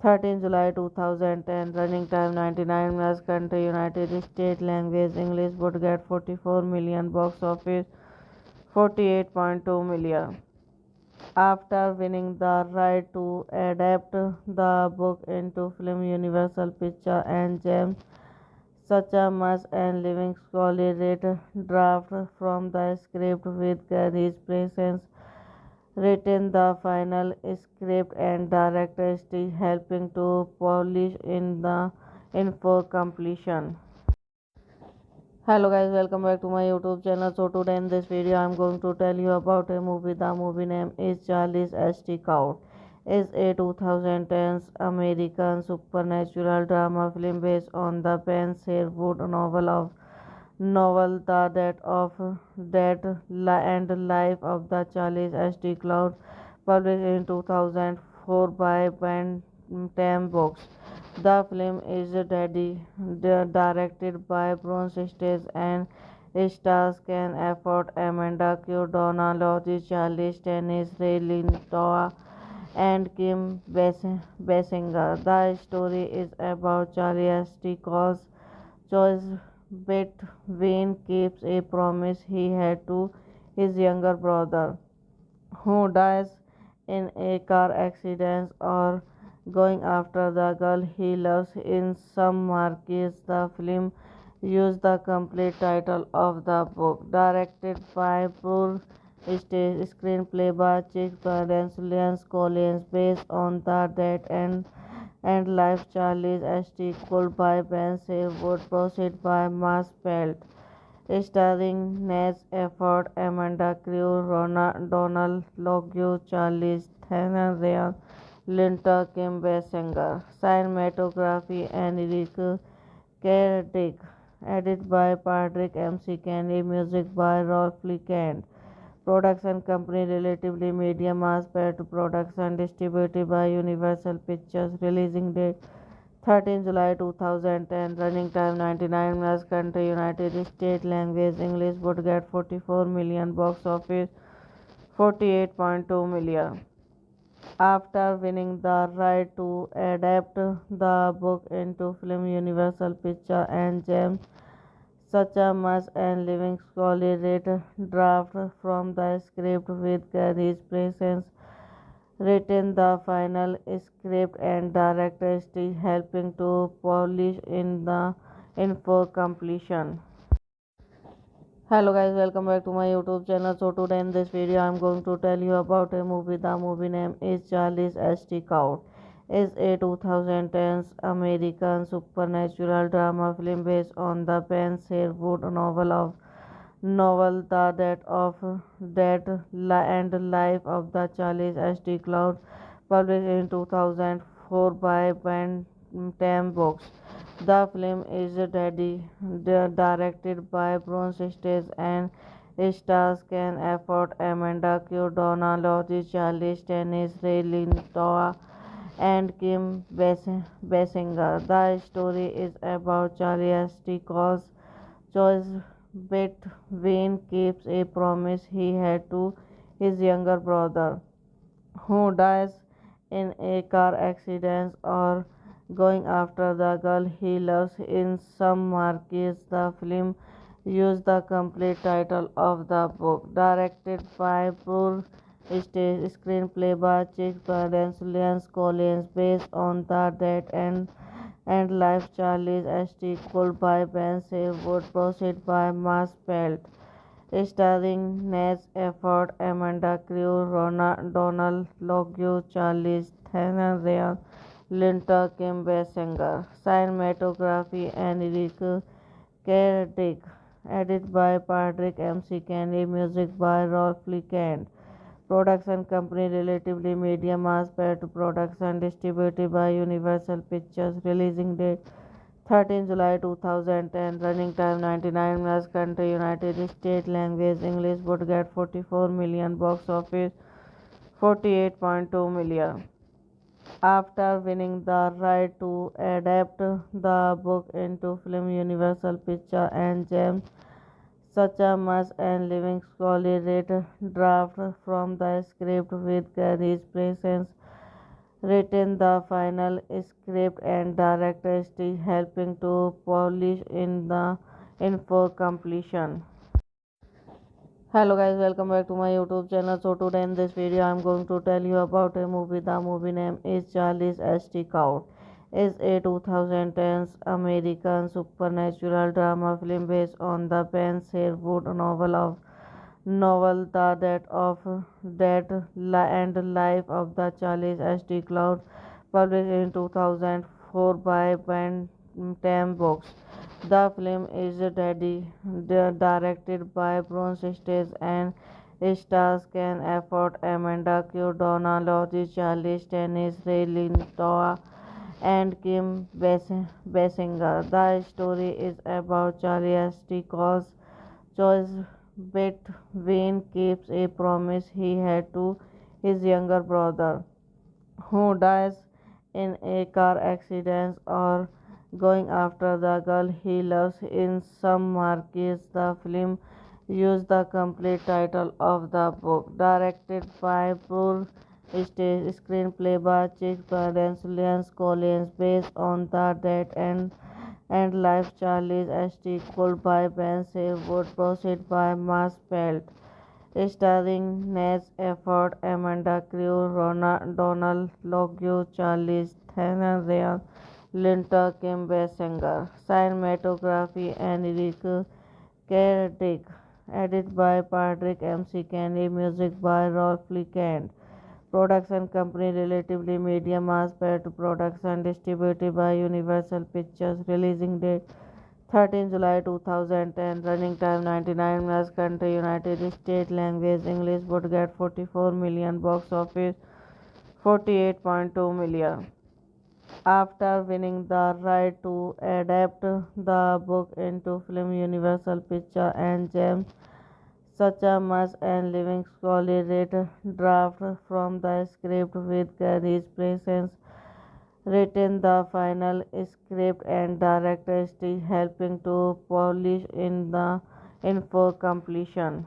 13 July 2010. Running time 99 minutes. Country United States. Language English. Would get 44 million. Box office 48.2 million. After winning the right to adapt the book into film, Universal Pictures and James Suchamus and Living Scully read draft from the script with Gary's presence written the final script and director still helping to polish in for completion. Hello guys, welcome back to my YouTube channel. So today in this video I'm going to tell you about a movie. The movie name is Charlie's H.T. Cloud. It's a 2010 American supernatural drama film based on the Ben Sherwood novel The Death and Life of the Charles H.T. Cloud, published in 2004 by Bantam Books. The film is directed by Bruce Stage and stars Ken Afford, Amanda Q. Donald, Charlie Stennis, Ray Lintoa, and Kim Basinger. The story is about Charlie Astic's choice between keeps a promise he had to his younger brother, who dies in a car accident, or going after the girl he loves. In some markets, the film used the complete title of the book, directed by Paul Stage, screenplay by Chick Torrance, Lance Collins, based on the death and life Charlie's St. Cole by Ben Wood, proceed by Mass Pelt, starring Naz Efford, Amanda Crew, Donald Logue, Charlize Theron, Ryan Linter, Kim Basinger. Cinematography and Eric Cardick. Edited by Patrick MC Candy. Music by Rolf Lee Kent. Production company Relatively Media Mass Pet Production distributed by Universal Pictures. Releasing date 13 July 2010. Running time 99 minutes. Country United States. Language English. Would get 44 million. Box office 48.2 million. After winning the right to adapt the book into film, Universal Pictures and James Suchamus and Living Scully read draft from the script with Gary's presence written the final script and director still helping to polish in for completion. Hello guys, welcome back to my YouTube channel. So today in this video I'm going to tell you about a movie. The movie name is Charlie's Stick Out. It's a 2010 American supernatural drama film based on the Ben Sherwood novel The Death and Life of the Charlie's St. Cloud, published in 2004 by Bantam Books. The film is directed by Bruce Stage and stars Ken Afford, Amanda Q. Donald, Charlie Stennis, Ray Lintoa, and Kim Basinger. The story is about Charlie Astic's choice between keeps a promise he had to his younger brother, who dies in a car accident, or going after the girl he loves. In some markets, the film used the complete title of the book, directed by Paul Stage, screenplay by Chick Torrance, Lance Collins, based on the death and life Charlie's St. Cole by Ben Wood, proceed by Mass Pelt, starring Naz Efford, Amanda Crew, Donald Logue, Charlize Theron, Ryan Linter, Kim Basinger. Cinematography and Eric Cardick. Edited by Patrick MC Candy. Music by Rolf Lee Kent. Production company Relatively Media Mass Pet Production distributed by Universal Pictures. Releasing date 13 July 2010. Running time 99 minutes. Country United States. Language English. Would get 44 million. Box office 48.2 million. After winning the right to adapt the book into film, Universal Pictures and James Suchamus and Living Scully read draft from the script with Gary's presence written the final script and director still helping to polish in for completion. Hello guys, welcome back to my YouTube channel. So today in this video I'm going to tell you about a movie. The movie name is Charlie's Stick Out. It's a 2010 American supernatural drama film based on the Ben Sherwood novel The Death and Life of the Charlie's St. Cloud, published in 2004 by Bantam Books. The film is directed by Bruce Stage and stars Ken Afford, Amanda Q. Donald, Charlie Stennis, Ray Lintoa, and Kim Basinger. The story is about Charlie Astic's choice between keeps a promise he had to his younger brother, who dies in a car accident, or going after the girl he loves. In some markets, the film used the complete title of the book, directed by Paul Stage screenplay by Chick Barnes, Lance Collins, based on the death and life Charlie's St. Cole by Ben Sherwood, proceed by Maspelt, starring Naz Efford, Amanda Crew, Donald Logue, Charlize Theron, Ryan Linter, Kim Basinger. Cinematography, Enrique Kerdick. Edit by Patrick MC Kenny. Music by Rolf Kent. Production company Relatively Media Mass Production distributed by Universal Pictures. Releasing date 13 July 2010. Running time 99 minutes. Country United States. Language English. Would get 44 million. Box office 48.2 million. After winning the right to adapt the book into film, Universal Pictures and James Suchamus and Living Scully read draft from the script with Gary's presence written the final script and director still helping to polish in for completion.